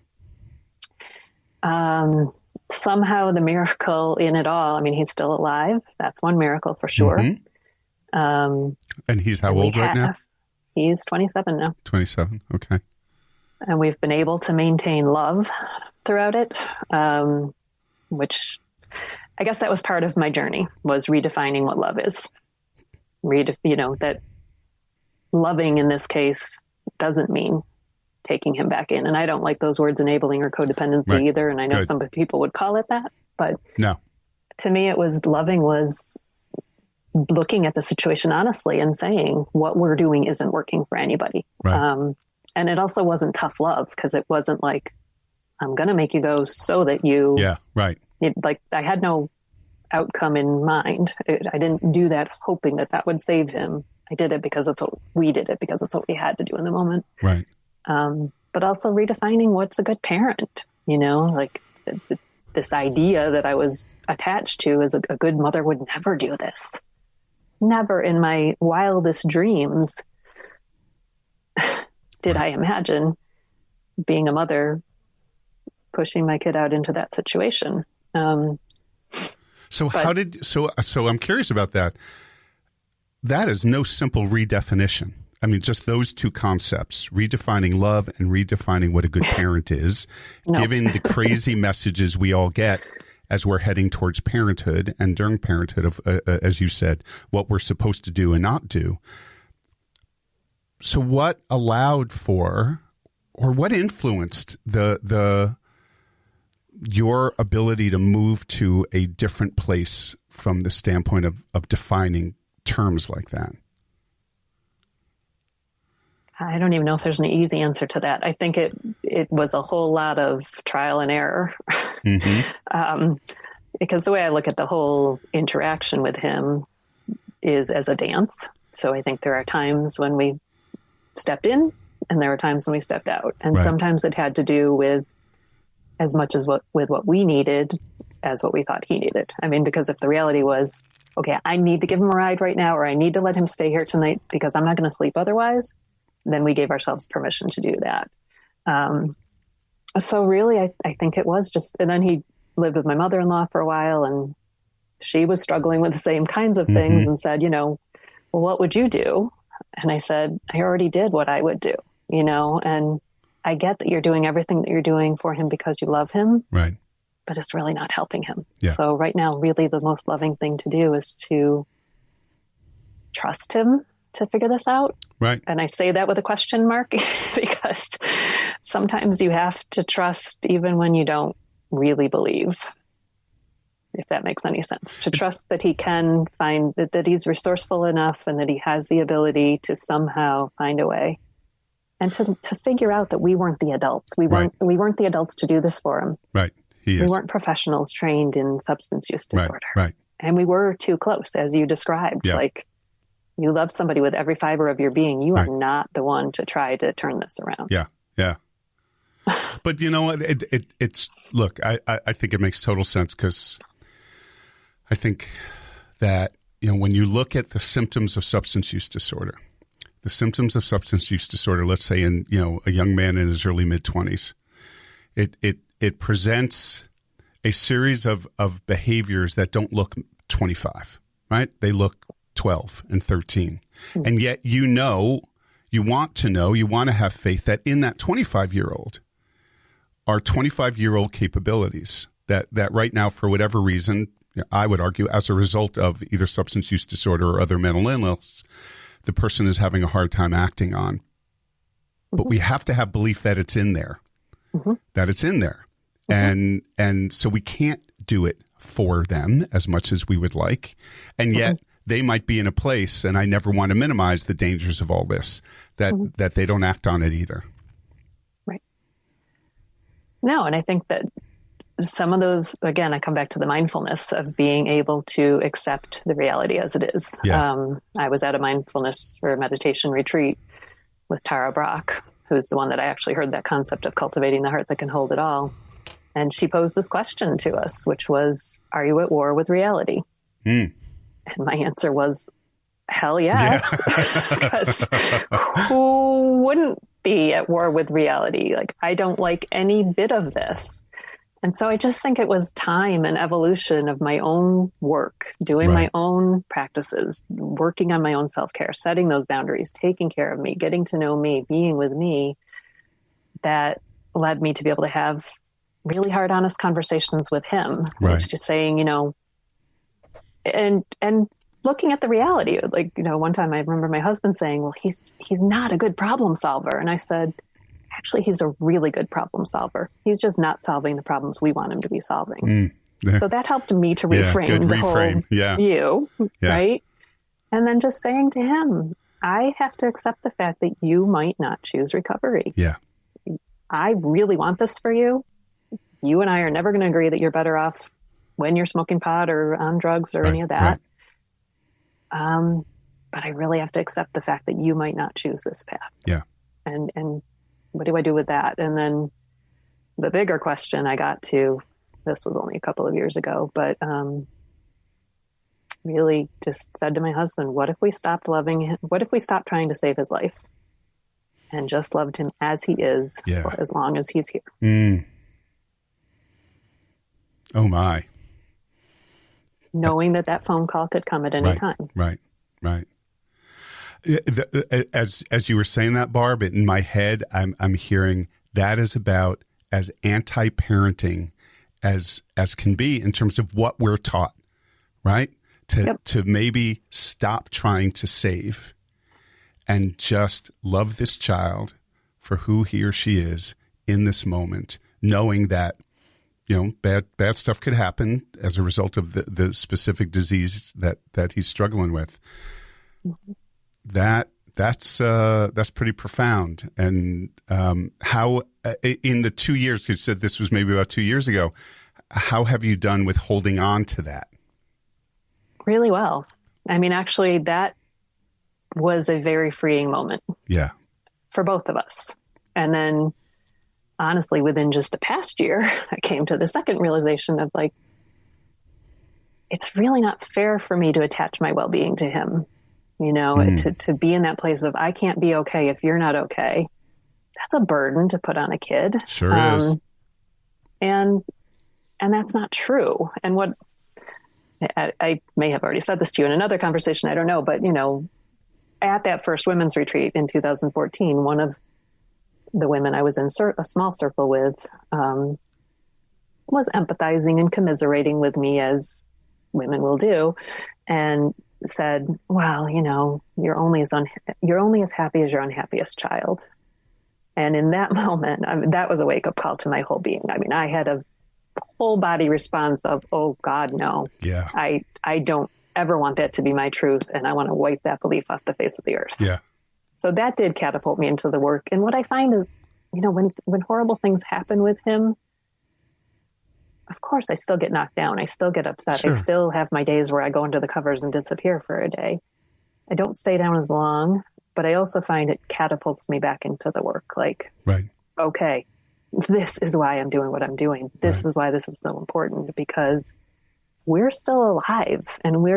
somehow the miracle in it all, I mean, he's still alive. That's one miracle for sure. Mm-hmm. And he's how old right now? He's 27 now. 27. Okay. And we've been able to maintain love throughout it, which I guess that was part of my journey, was redefining what love is. That loving in this case doesn't mean taking him back in. And I don't like those words enabling or codependency either. And I know some people would call it that, but no, to me, it was loving was looking at the situation honestly and saying what we're doing isn't working for anybody. Right. And it also wasn't tough love, because it wasn't like, I'm going to make you go so that you, like I had no outcome in mind. I didn't do that hoping that would save him. I did it because it's what we did it because it's what we had to do in the moment. Right. But also redefining what's a good parent, like this idea that I was attached to as a good mother would never do this. Never in my wildest dreams did I imagine being a mother pushing my kid out into that situation. So I'm curious about that. That is no simple redefinition. I mean, just those two concepts, redefining love and redefining what a good parent is, given the crazy messages we all get as we're heading towards parenthood and during parenthood of, as you said, what we're supposed to do and not do. So what allowed for, or what influenced your ability to move to a different place from the standpoint of defining terms like that? I don't even know if there's an easy answer to that. I think it was a whole lot of trial and error. Mm-hmm. Because the way I look at the whole interaction with him is as a dance. So I think there are times when we stepped in and there were times when we stepped out. And sometimes it had to do with as much as with what we needed as what we thought he needed. I mean, because if the reality was, okay, I need to give him a ride right now, or I need to let him stay here tonight because I'm not going to sleep otherwise, then we gave ourselves permission to do that. So really, I think it was just, and then he lived with my mother-in-law for a while, and she was struggling with the same kinds of things and said, well, what would you do? And I said, I already did what I would do, and I get that you're doing everything that you're doing for him because you love him, right? But it's really not helping him. Yeah. So right now, really the most loving thing to do is to trust him to figure this out. Right. And I say that with a question mark because sometimes you have to trust even when you don't really believe, if that makes any sense, to trust that he can find that he's resourceful enough and that he has the ability to somehow find a way. And to figure out that we weren't the adults. We weren't the adults to do this for him. Right. We weren't professionals trained in substance use disorder. Right. And we were too close, as you described. Yeah. Like, you love somebody with every fiber of your being. You are not the one to try to turn this around. Yeah. Yeah. But you know what? It's look, I think it makes total sense, because I think that, when you look at the symptoms of substance use disorder, let's say in, a young man in his early mid-20s, it presents a series of behaviors that don't look 25, right? They look 12 and 13. Mm-hmm. And yet, you want to have faith that in that 25-year-old are 25-year-old capabilities that right now, for whatever reason, I would argue as a result of either substance use disorder or other mental illness, the person is having a hard time acting on. Mm-hmm. But we have to have belief that it's in there, Mm-hmm. And so we can't do it for them as much as we would like. And yet they might be in a place, and I never want to minimize the dangers of all this, that they don't act on it either. Right. No, and I think that some of those, again, I come back to the mindfulness of being able to accept the reality as it is. Yeah. I was at a mindfulness or meditation retreat with Tara Brach, who's the one that I actually heard that concept of cultivating the heart that can hold it all. And she posed this question to us, which was, are you at war with reality? And my answer was, hell yes. Because who wouldn't be at war with reality? Like, I don't like any bit of this. And so I just think it was time and evolution of my own work, doing my own practices, working on my own self-care, setting those boundaries, taking care of me, getting to know me, being with me, that led me to be able to have really hard, honest conversations with him. Right. Just saying, and looking at the reality. Like, one time I remember my husband saying, well, he's not a good problem solver. And I said, actually, he's a really good problem solver. He's just not solving the problems we want him to be solving. So that helped me to reframe the whole view, right? And then just saying to him, I have to accept the fact that you might not choose recovery. Yeah. I really want this for you. You and I are never going to agree that you're better off when you're smoking pot or on drugs or any of that. Right. But I really have to accept the fact that you might not choose this path. Yeah. And what do I do with that? And then the bigger question I got to, this was only a couple of years ago, but really just said to my husband, what if we stopped loving him? What if we stopped trying to save his life and just loved him as he is for as long as he's here? Oh my. Knowing that phone call could come at any time. Right. As you were saying that, Barb, in my head, I'm hearing that is about as anti-parenting as can be in terms of what we're taught, right? To maybe stop trying to save and just love this child for who he or she is in this moment, knowing that, bad stuff could happen as a result of the specific disease that he's struggling with. That's pretty profound. And how in the 2 years, because you said this was maybe about 2 years ago, how have you done with holding on to that? Really well. I mean, actually, that was a very freeing moment. Yeah. For both of us. And then, honestly, within just the past year, I came to the second realization of like, it's really not fair for me to attach my well-being to him. To be in that place of, I can't be okay if you're not okay. That's a burden to put on a kid. Sure is. And that's not true. And what I may have already said this to you in another conversation, I don't know, but at that first women's retreat in 2014, one of the women I was in a small circle with was empathizing and commiserating with me, as women will do, and said, well, you're only as happy as your unhappiest child. And in that moment, that was a wake-up call to my whole being. I mean, I had a whole body response of, oh God, no. Yeah. I don't ever want that to be my truth, and I want to wipe that belief off the face of the earth. Yeah. So that did catapult me into the work. And what I find is, when horrible things happen with him, of course I still get knocked down. I still get upset. Sure. I still have my days where I go into the covers and disappear for a day. I don't stay down as long, but I also find it catapults me back into the work. Like, okay, this is why I'm doing what I'm doing. This is why this is so important, because we're still alive and we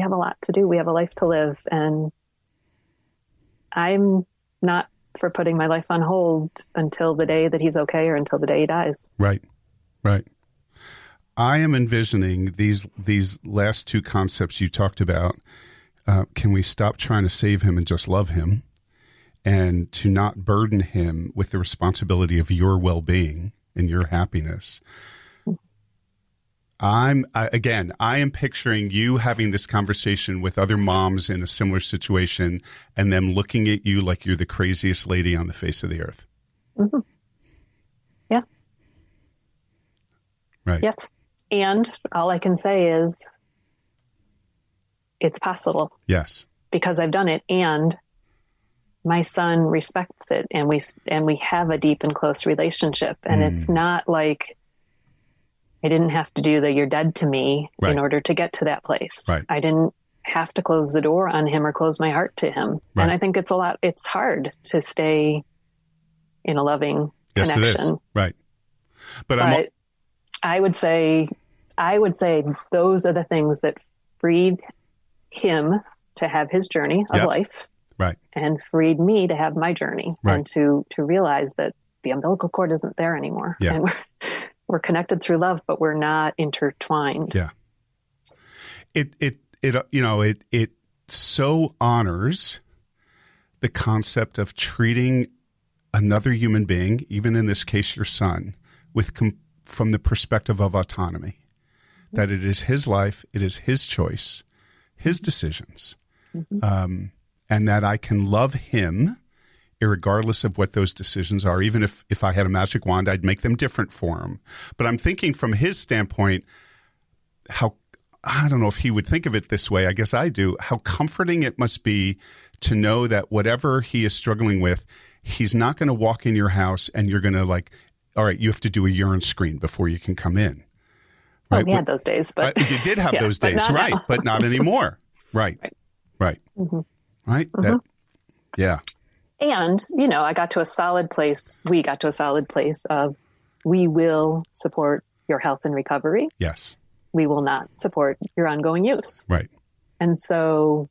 have a lot to do. We have a life to live, and I'm not for putting my life on hold until the day that he's okay or until the day he dies. Right. I am envisioning these last two concepts you talked about. Can we stop trying to save him and just love him, and to not burden him with the responsibility of your well-being and your happiness? I am picturing you having this conversation with other moms in a similar situation and them looking at you like you're the craziest lady on the face of the earth. Mm-hmm. Yeah. Right. Yes. And all I can say is it's possible. Yes. Because I've done it, and my son respects it, and we have a deep and close relationship. And it's not like I didn't have to do the "you're dead to me" in order to get to that place. Right. I didn't have to close the door on him or close my heart to him. Right. And I think it's hard to stay in a loving connection. It is. Right. But I would say those are the things that freed him to have his journey of life. Right. And freed me to have my journey, and to realize that the umbilical cord isn't there anymore. Yeah. And we're connected through love, but we're not intertwined. Yeah. It so honors the concept of treating another human being, even in this case your son, from the perspective of autonomy. that it is his life, it is his choice, his decisions, and that I can love him irregardless of what those decisions are. Even if I had a magic wand, I'd make them different for him. But I'm thinking from his standpoint, how, I don't know if he would think of it this way, I guess I do, how comforting it must be to know that whatever he is struggling with, he's not going to walk in your house and you're going to like, all right, you have to do a urine screen before you can come in. Right? Oh, we had those days, but you did have those days, right? Now. But not anymore. Right. Right. Right. That, yeah. And, I got to a solid place. We got to a solid place of, we will support your health and recovery. Yes. We will not support your ongoing use. Right. And so,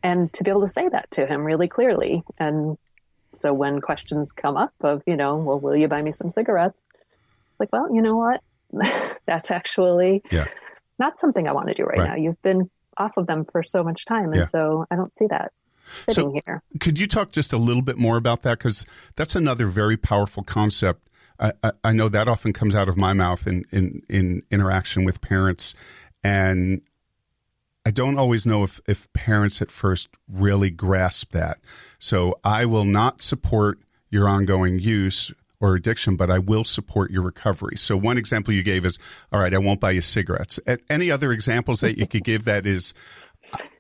and to be able to say that to him really clearly. And so when questions come up of, well, will you buy me some cigarettes? Like, well, you know what? That's actually not something I want to do right now. You've been off of them for so much time. And so I don't see that sitting here. Could you talk just a little bit more about that? Because that's another very powerful concept. I know that often comes out of my mouth in interaction with parents. And I don't always know if parents at first really grasp that. So I will not support your ongoing use or addiction, but I will support your recovery. So one example you gave is, all right, I won't buy you cigarettes. Any other examples that you could give that is,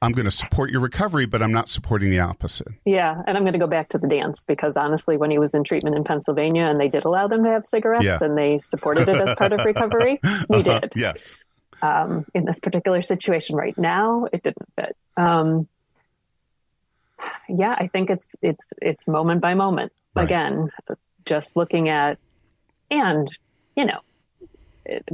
I'm going to support your recovery, but I'm not supporting the opposite? Yeah. And I'm going to go back to the dance because honestly, when he was in treatment in Pennsylvania and they did allow them to have cigarettes and they supported it as part of recovery, we did. Yes. In this particular situation right now, it didn't fit. I think it's moment by moment. Right. Again, just looking at, and,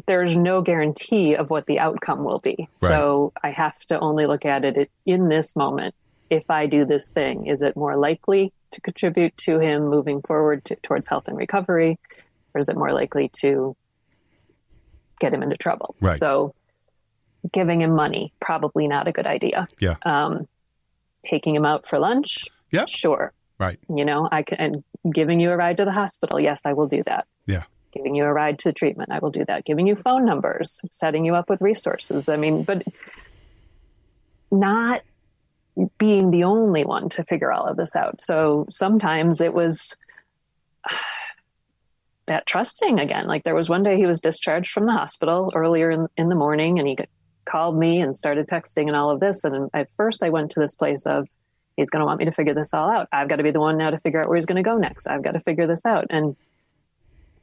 there's no guarantee of what the outcome will be. Right. So I have to only look at it in this moment. If I do this thing, is it more likely to contribute to him moving forward towards health and recovery? Or is it more likely to get him into trouble? Right. So giving him money, probably not a good idea. Yeah. Taking him out for lunch? Yeah. Sure. Right. And giving you a ride to the hospital. Yes, I will do that. Yeah. Giving you a ride to treatment. I will do that. Giving you phone numbers, setting you up with resources. I mean, but not being the only one to figure all of this out. So sometimes it was that trusting again. Like there was one day he was discharged from the hospital earlier in the morning and he called me and started texting and all of this. And at first I went to this place of, he's going to want me to figure this all out. I've got to be the one now to figure out where he's going to go next. I've got to figure this out. And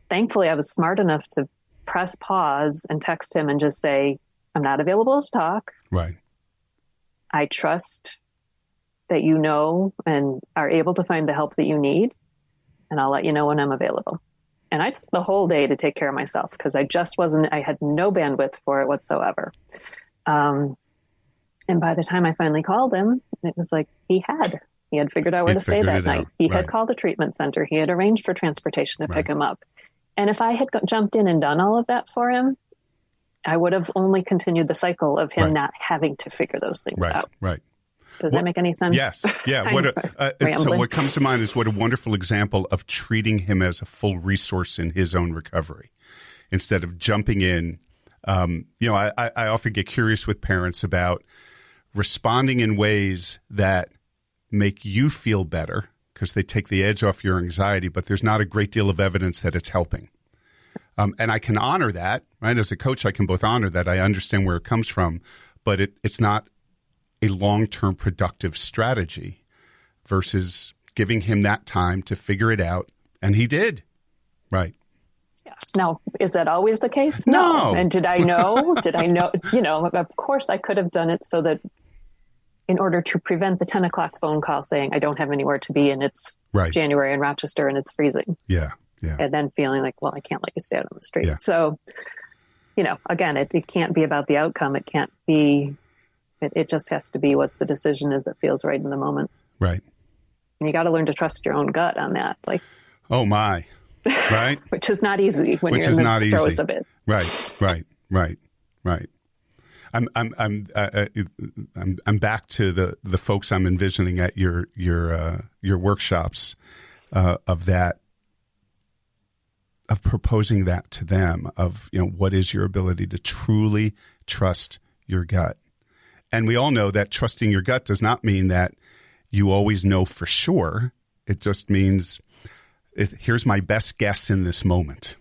thankfully I was smart enough to press pause and text him and just say, I'm not available to talk. Right. I trust that you know and are able to find the help that you need. And I'll let you know when I'm available. And I took the whole day to take care of myself because I had no bandwidth for it whatsoever. And by the time I finally called him, it was like he had figured out where to stay that night. He had called a treatment center. He had arranged for transportation to pick him up. And if I had jumped in and done all of that for him, I would have only continued the cycle of him not having to figure those things out. Right. Does that make any sense? Yes. Yeah. So what comes to mind is what a wonderful example of treating him as a full resource in his own recovery instead of jumping in. I often get curious with parents about responding in ways that make you feel better because they take the edge off your anxiety, but there's not a great deal of evidence that it's helping. And I can honor that, right? As a coach, I can both honor that. I understand where it comes from, but it's not a long-term productive strategy versus giving him that time to figure it out. And he did. Right. Yeah. Now, is that always the case? No. And did I know? Of course I could have done it so that in order to prevent the 10 o'clock phone call saying I don't have anywhere to be and it's January in Rochester and it's freezing. Yeah. Yeah. And then feeling like, well, I can't let you stay out on the street. Yeah. So, again, it can't be about the outcome. It can't be, it just has to be what the decision is that feels right in the moment. Right. And you got to learn to trust your own gut on that. Like, oh my, right. Which is not easy when you're in the throes of it. Right. I'm back to the folks I'm envisioning at your workshops of of proposing that to them of, what is your ability to truly trust your gut? And we all know that trusting your gut does not mean that you always know for sure. It just means, here's my best guess in this moment.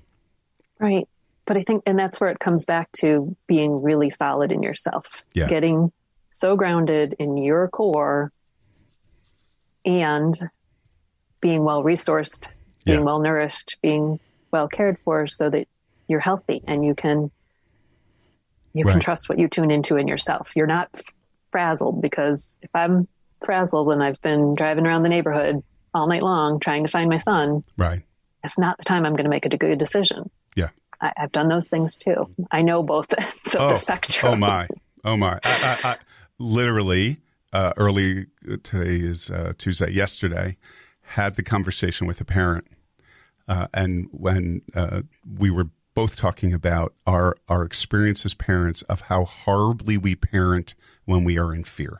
Right. But I think, and that's where it comes back to being really solid in yourself, getting so grounded in your core and being well resourced, being well nourished, being well cared for so that you're healthy and you can trust what you tune into in yourself. You're not frazzled, because if I'm frazzled and I've been driving around the neighborhood all night long trying to find my son, it's not the time I'm going to make a good decision. Yeah. I've done those things too. I know both ends of the spectrum. Oh my. I literally, early, today is Tuesday, yesterday, had the conversation with a parent. And when we were both talking about our experience as parents of how horribly we parent when we are in fear.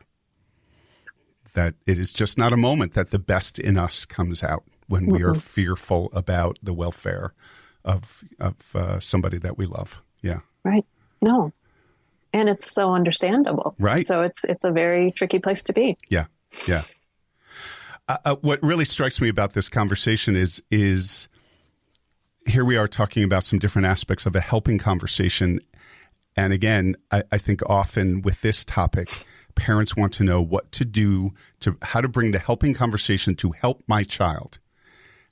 That it is just not a moment that the best in us comes out when we are fearful about the welfare of somebody that we love. Yeah. Right. No. And it's so understandable. Right. So it's a very tricky place to be. Yeah. Yeah. What really strikes me about this conversation is here we are talking about some different aspects of a helping conversation. And again, I think often with this topic, parents want to know what to do how to bring the helping conversation to help my child.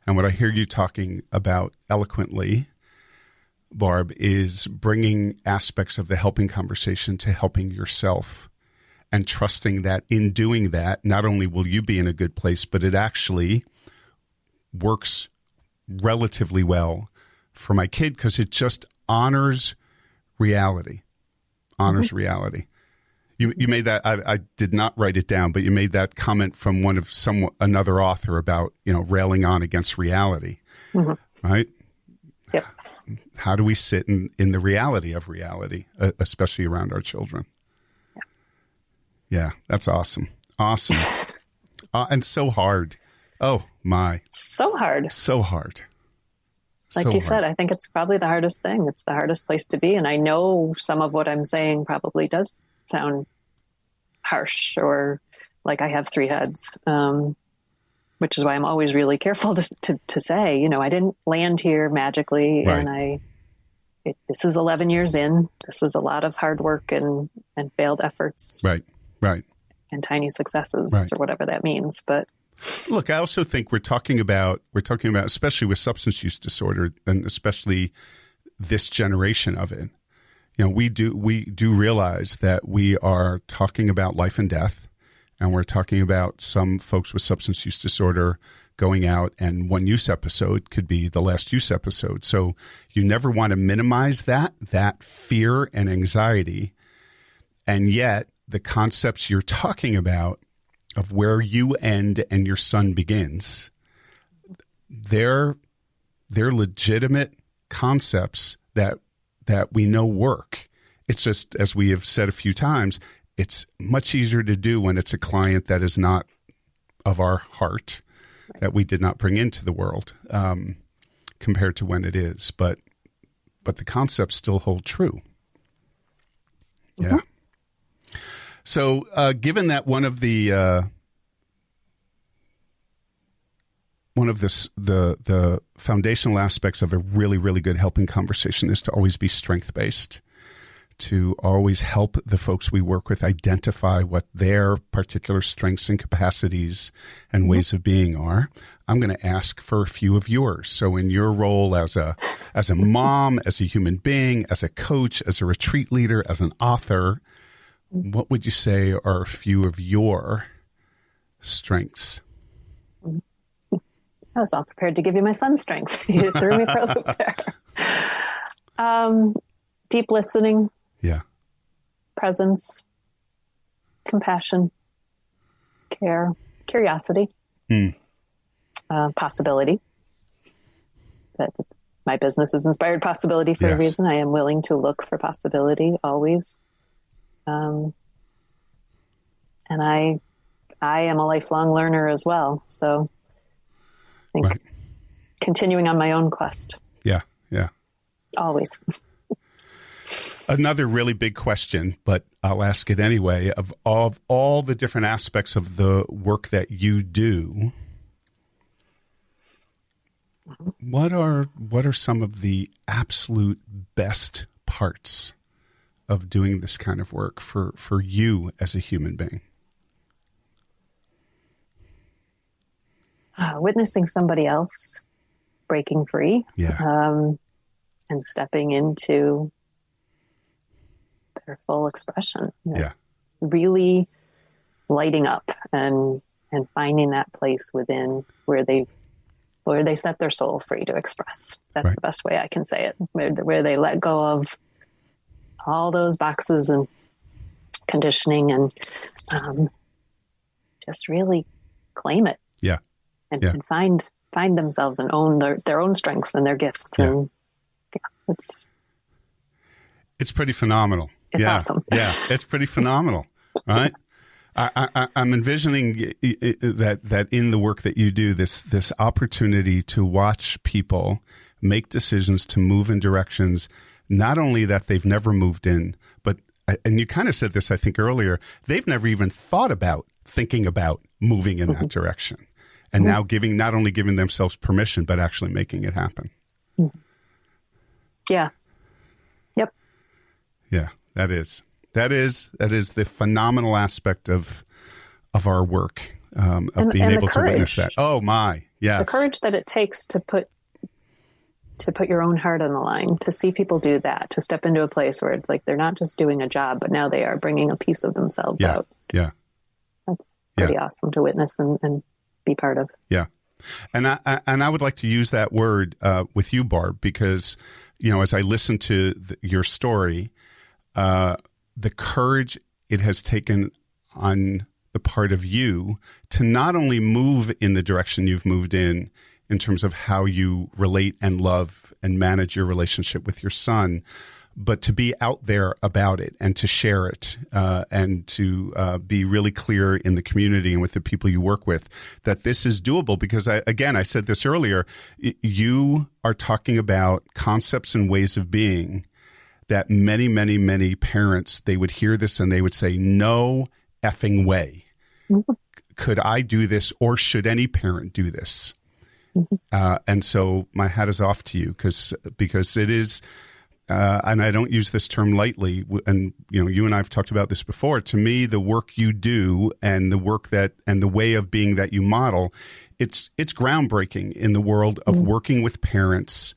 And what I hear you talking about eloquently, Barb, is bringing aspects of the helping conversation to helping yourself and trusting that in doing that, not only will you be in a good place, but it actually works relatively well for my kid because it just honors reality. Reality. You made that. I did not write it down, but you made that comment from another author about railing on against reality, right? Yep. How do we sit in the reality of reality, especially around our children? Yeah, that's awesome. And so hard. Oh my, so hard. Like you said, I think it's probably the hardest thing. It's the hardest place to be, and I know some of what I'm saying probably does sound harsh or like I have three heads, which is why I'm always really careful to say, I didn't land here magically. Right. And this is 11 years in. This is a lot of hard work and failed efforts. Right. And tiny successes or whatever that means. But look, I also think we're talking about, especially with substance use disorder and especially this generation of it. We do realize that we are talking about life and death, and we're talking about some folks with substance use disorder going out, and one use episode could be the last use episode. So you never want to minimize that fear and anxiety. And yet the concepts you're talking about of where you end and your son begins, they're legitimate concepts that we know work. It's just, as we have said a few times, it's much easier to do when it's a client that is not of our heart, that we did not bring into the world, compared to when it is. But the concepts still hold true. Yeah. So given that one of the foundational aspects of a really, really good helping conversation is to always be strength-based, to always help the folks we work with identify what their particular strengths and capacities and ways of being are. I'm going to ask for a few of yours. So in your role as a mom, as a human being, as a coach, as a retreat leader, as an author, what would you say are a few of your strengths? I was all prepared to give you my son's strengths. You threw me for a loop there. Deep listening. Yeah. Presence. Compassion. Care. Curiosity. Possibility. That my business is inspired possibility for a reason. I am willing to look for possibility always. And I am a lifelong learner as well. So I think continuing on my own quest. Yeah. Yeah. Always. Another really big question, but I'll ask it anyway. Of all the different aspects of the work that you do, what are some of the absolute best parts of doing this kind of work for you as a human being? Witnessing somebody else breaking free, Yeah. and stepping into their full expression. Yeah. Really lighting up and finding that place within where they set their soul free to express. That's Right. the best way I can say it. Where they let go of all those boxes and conditioning and just really claim it. Yeah. And find themselves and own their own strengths and their gifts. Yeah. And It's pretty phenomenal. It's awesome. Yeah, it's pretty phenomenal, right? I'm envisioning that in the work that you do, this opportunity to watch people make decisions to move in directions, not only that they've never moved in, but, and you kind of said this, I think, earlier, they've never even thought about thinking about moving in that direction. And now not only giving themselves permission, but actually making it happen. Yeah. Yep. Yeah, that is the phenomenal aspect of our work, of being able to witness that. Oh my, yes. The courage that it takes to put your own heart on the line, to see people do that, to step into a place where it's like they're not just doing a job, but now they are bringing a piece of themselves out. Yeah. That's pretty awesome to witness and be part of. Yeah. And I would like to use that word with you, Barb, because, as I listen to your story, the courage it has taken on the part of you to not only move in the direction you've moved in terms of how you relate and love and manage your relationship with your son, but to be out there about it and to share it and to be really clear in the community and with the people you work with that this is doable. Because, I said this earlier, you are talking about concepts and ways of being that many, many, many parents, they would hear this and they would say, no effing way. Could I do this, or should any parent do this? And so my hat is off to you because it is, and I don't use this term lightly, and you and I have talked about this before. To me, the work you do and the work and the way of being that you model, it's groundbreaking in the world of working with parents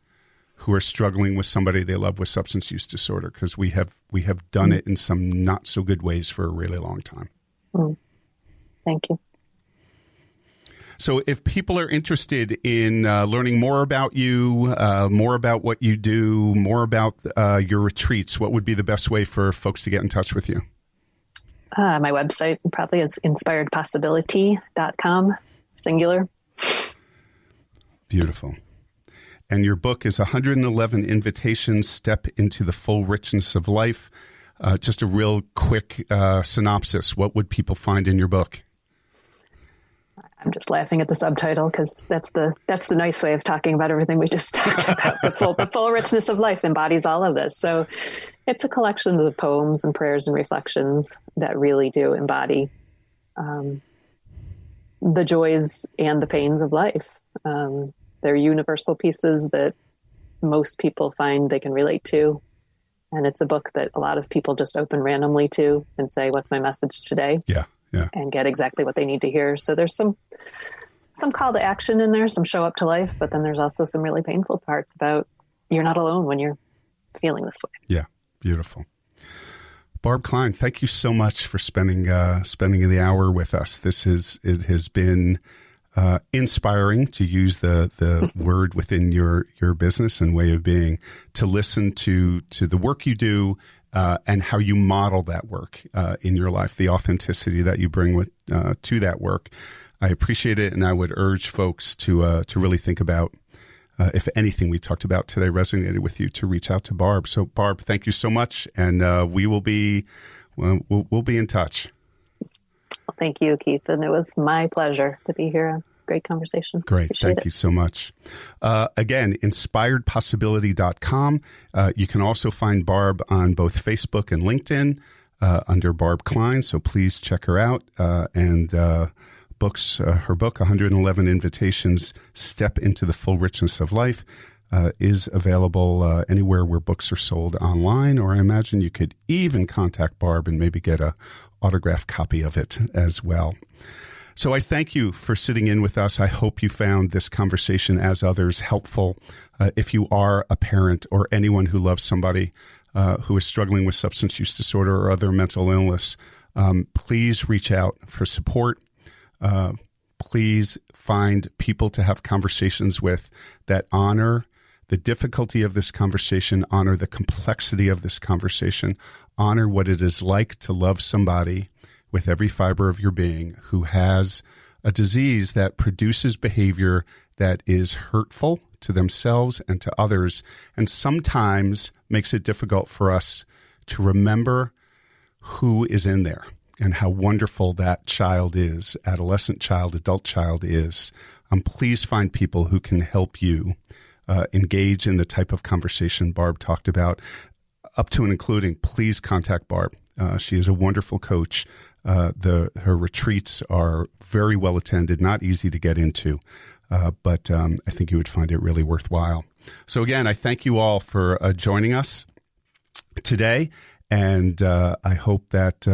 who are struggling with somebody they love with substance use disorder, because we have done it in some not so good ways for a really long time. Thank you. So if people are interested in learning more about you, more about what you do, more about your retreats, what would be the best way for folks to get in touch with you? My website probably is inspiredpossibility.com, singular. Beautiful. And your book is 111 Invitations, Step into the Full Richness of Life. Just a real quick synopsis. What would people find in your book? I'm just laughing at the subtitle because that's the nice way of talking about everything we just talked about. The full richness of life embodies all of this. So it's a collection of the poems and prayers and reflections that really do embody the joys and the pains of life. They're universal pieces that most people find they can relate to. And it's a book that a lot of people just open randomly to and say, what's my message today? Yeah. And get exactly what they need to hear. So there's some call to action in there, some show up to life, but then there's also some really painful parts about you're not alone when you're feeling this way. Yeah. Beautiful. Barb Klein, thank you so much for spending the hour with us. It has been inspiring, to use the word within your business and way of being, to listen to the work you do and how you model that work in your life, the authenticity that you bring to that work. I appreciate it, and I would urge folks to really think about if anything we talked about today resonated with you, to reach out to Barb. So, Barb, thank you so much, and we'll be in touch. Well, thank you, Keith, and it was my pleasure to be here great conversation. Great. Appreciate Thank you so much. Again, inspiredpossibility.com. You can also find Barb on both Facebook and LinkedIn under Barb Klein. So please check her out. And books, her book, 111 Invitations, Step into the Full Richness of Life, is available anywhere where books are sold online, or I imagine you could even contact Barb and maybe get a autographed copy of it as well. So I thank you for sitting in with us. I hope you found this conversation, as others, helpful. If you are a parent or anyone who loves somebody who is struggling with substance use disorder or other mental illness, please reach out for support. Please find people to have conversations with that honor the difficulty of this conversation, honor the complexity of this conversation, honor what it is like to love somebody with every fiber of your being who has a disease that produces behavior that is hurtful to themselves and to others, and sometimes makes it difficult for us to remember who is in there and how wonderful that child is, adolescent child, adult child is. Please find people who can help you engage in the type of conversation Barb talked about, up to and including, please contact Barb. She is a wonderful coach. Her retreats are very well attended, not easy to get into, but I think you would find it really worthwhile. So again, I thank you all for joining us today, and I hope that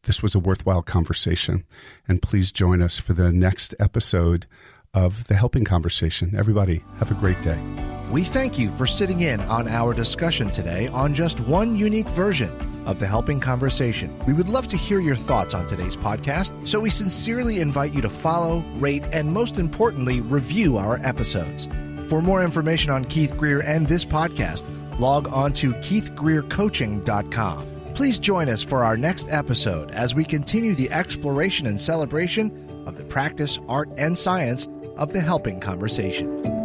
this was a worthwhile conversation. And please join us for the next episode of The Helping Conversation. Everybody, have a great day. We thank you for sitting in on our discussion today on just one unique version of The Helping Conversation. We would love to hear your thoughts on today's podcast, so we sincerely invite you to follow, rate, and most importantly, review our episodes. For more information on Keith Greer and this podcast, log on to keithgreercoaching.com. Please join us for our next episode as we continue the exploration and celebration of the practice, art, and science of the helping conversation.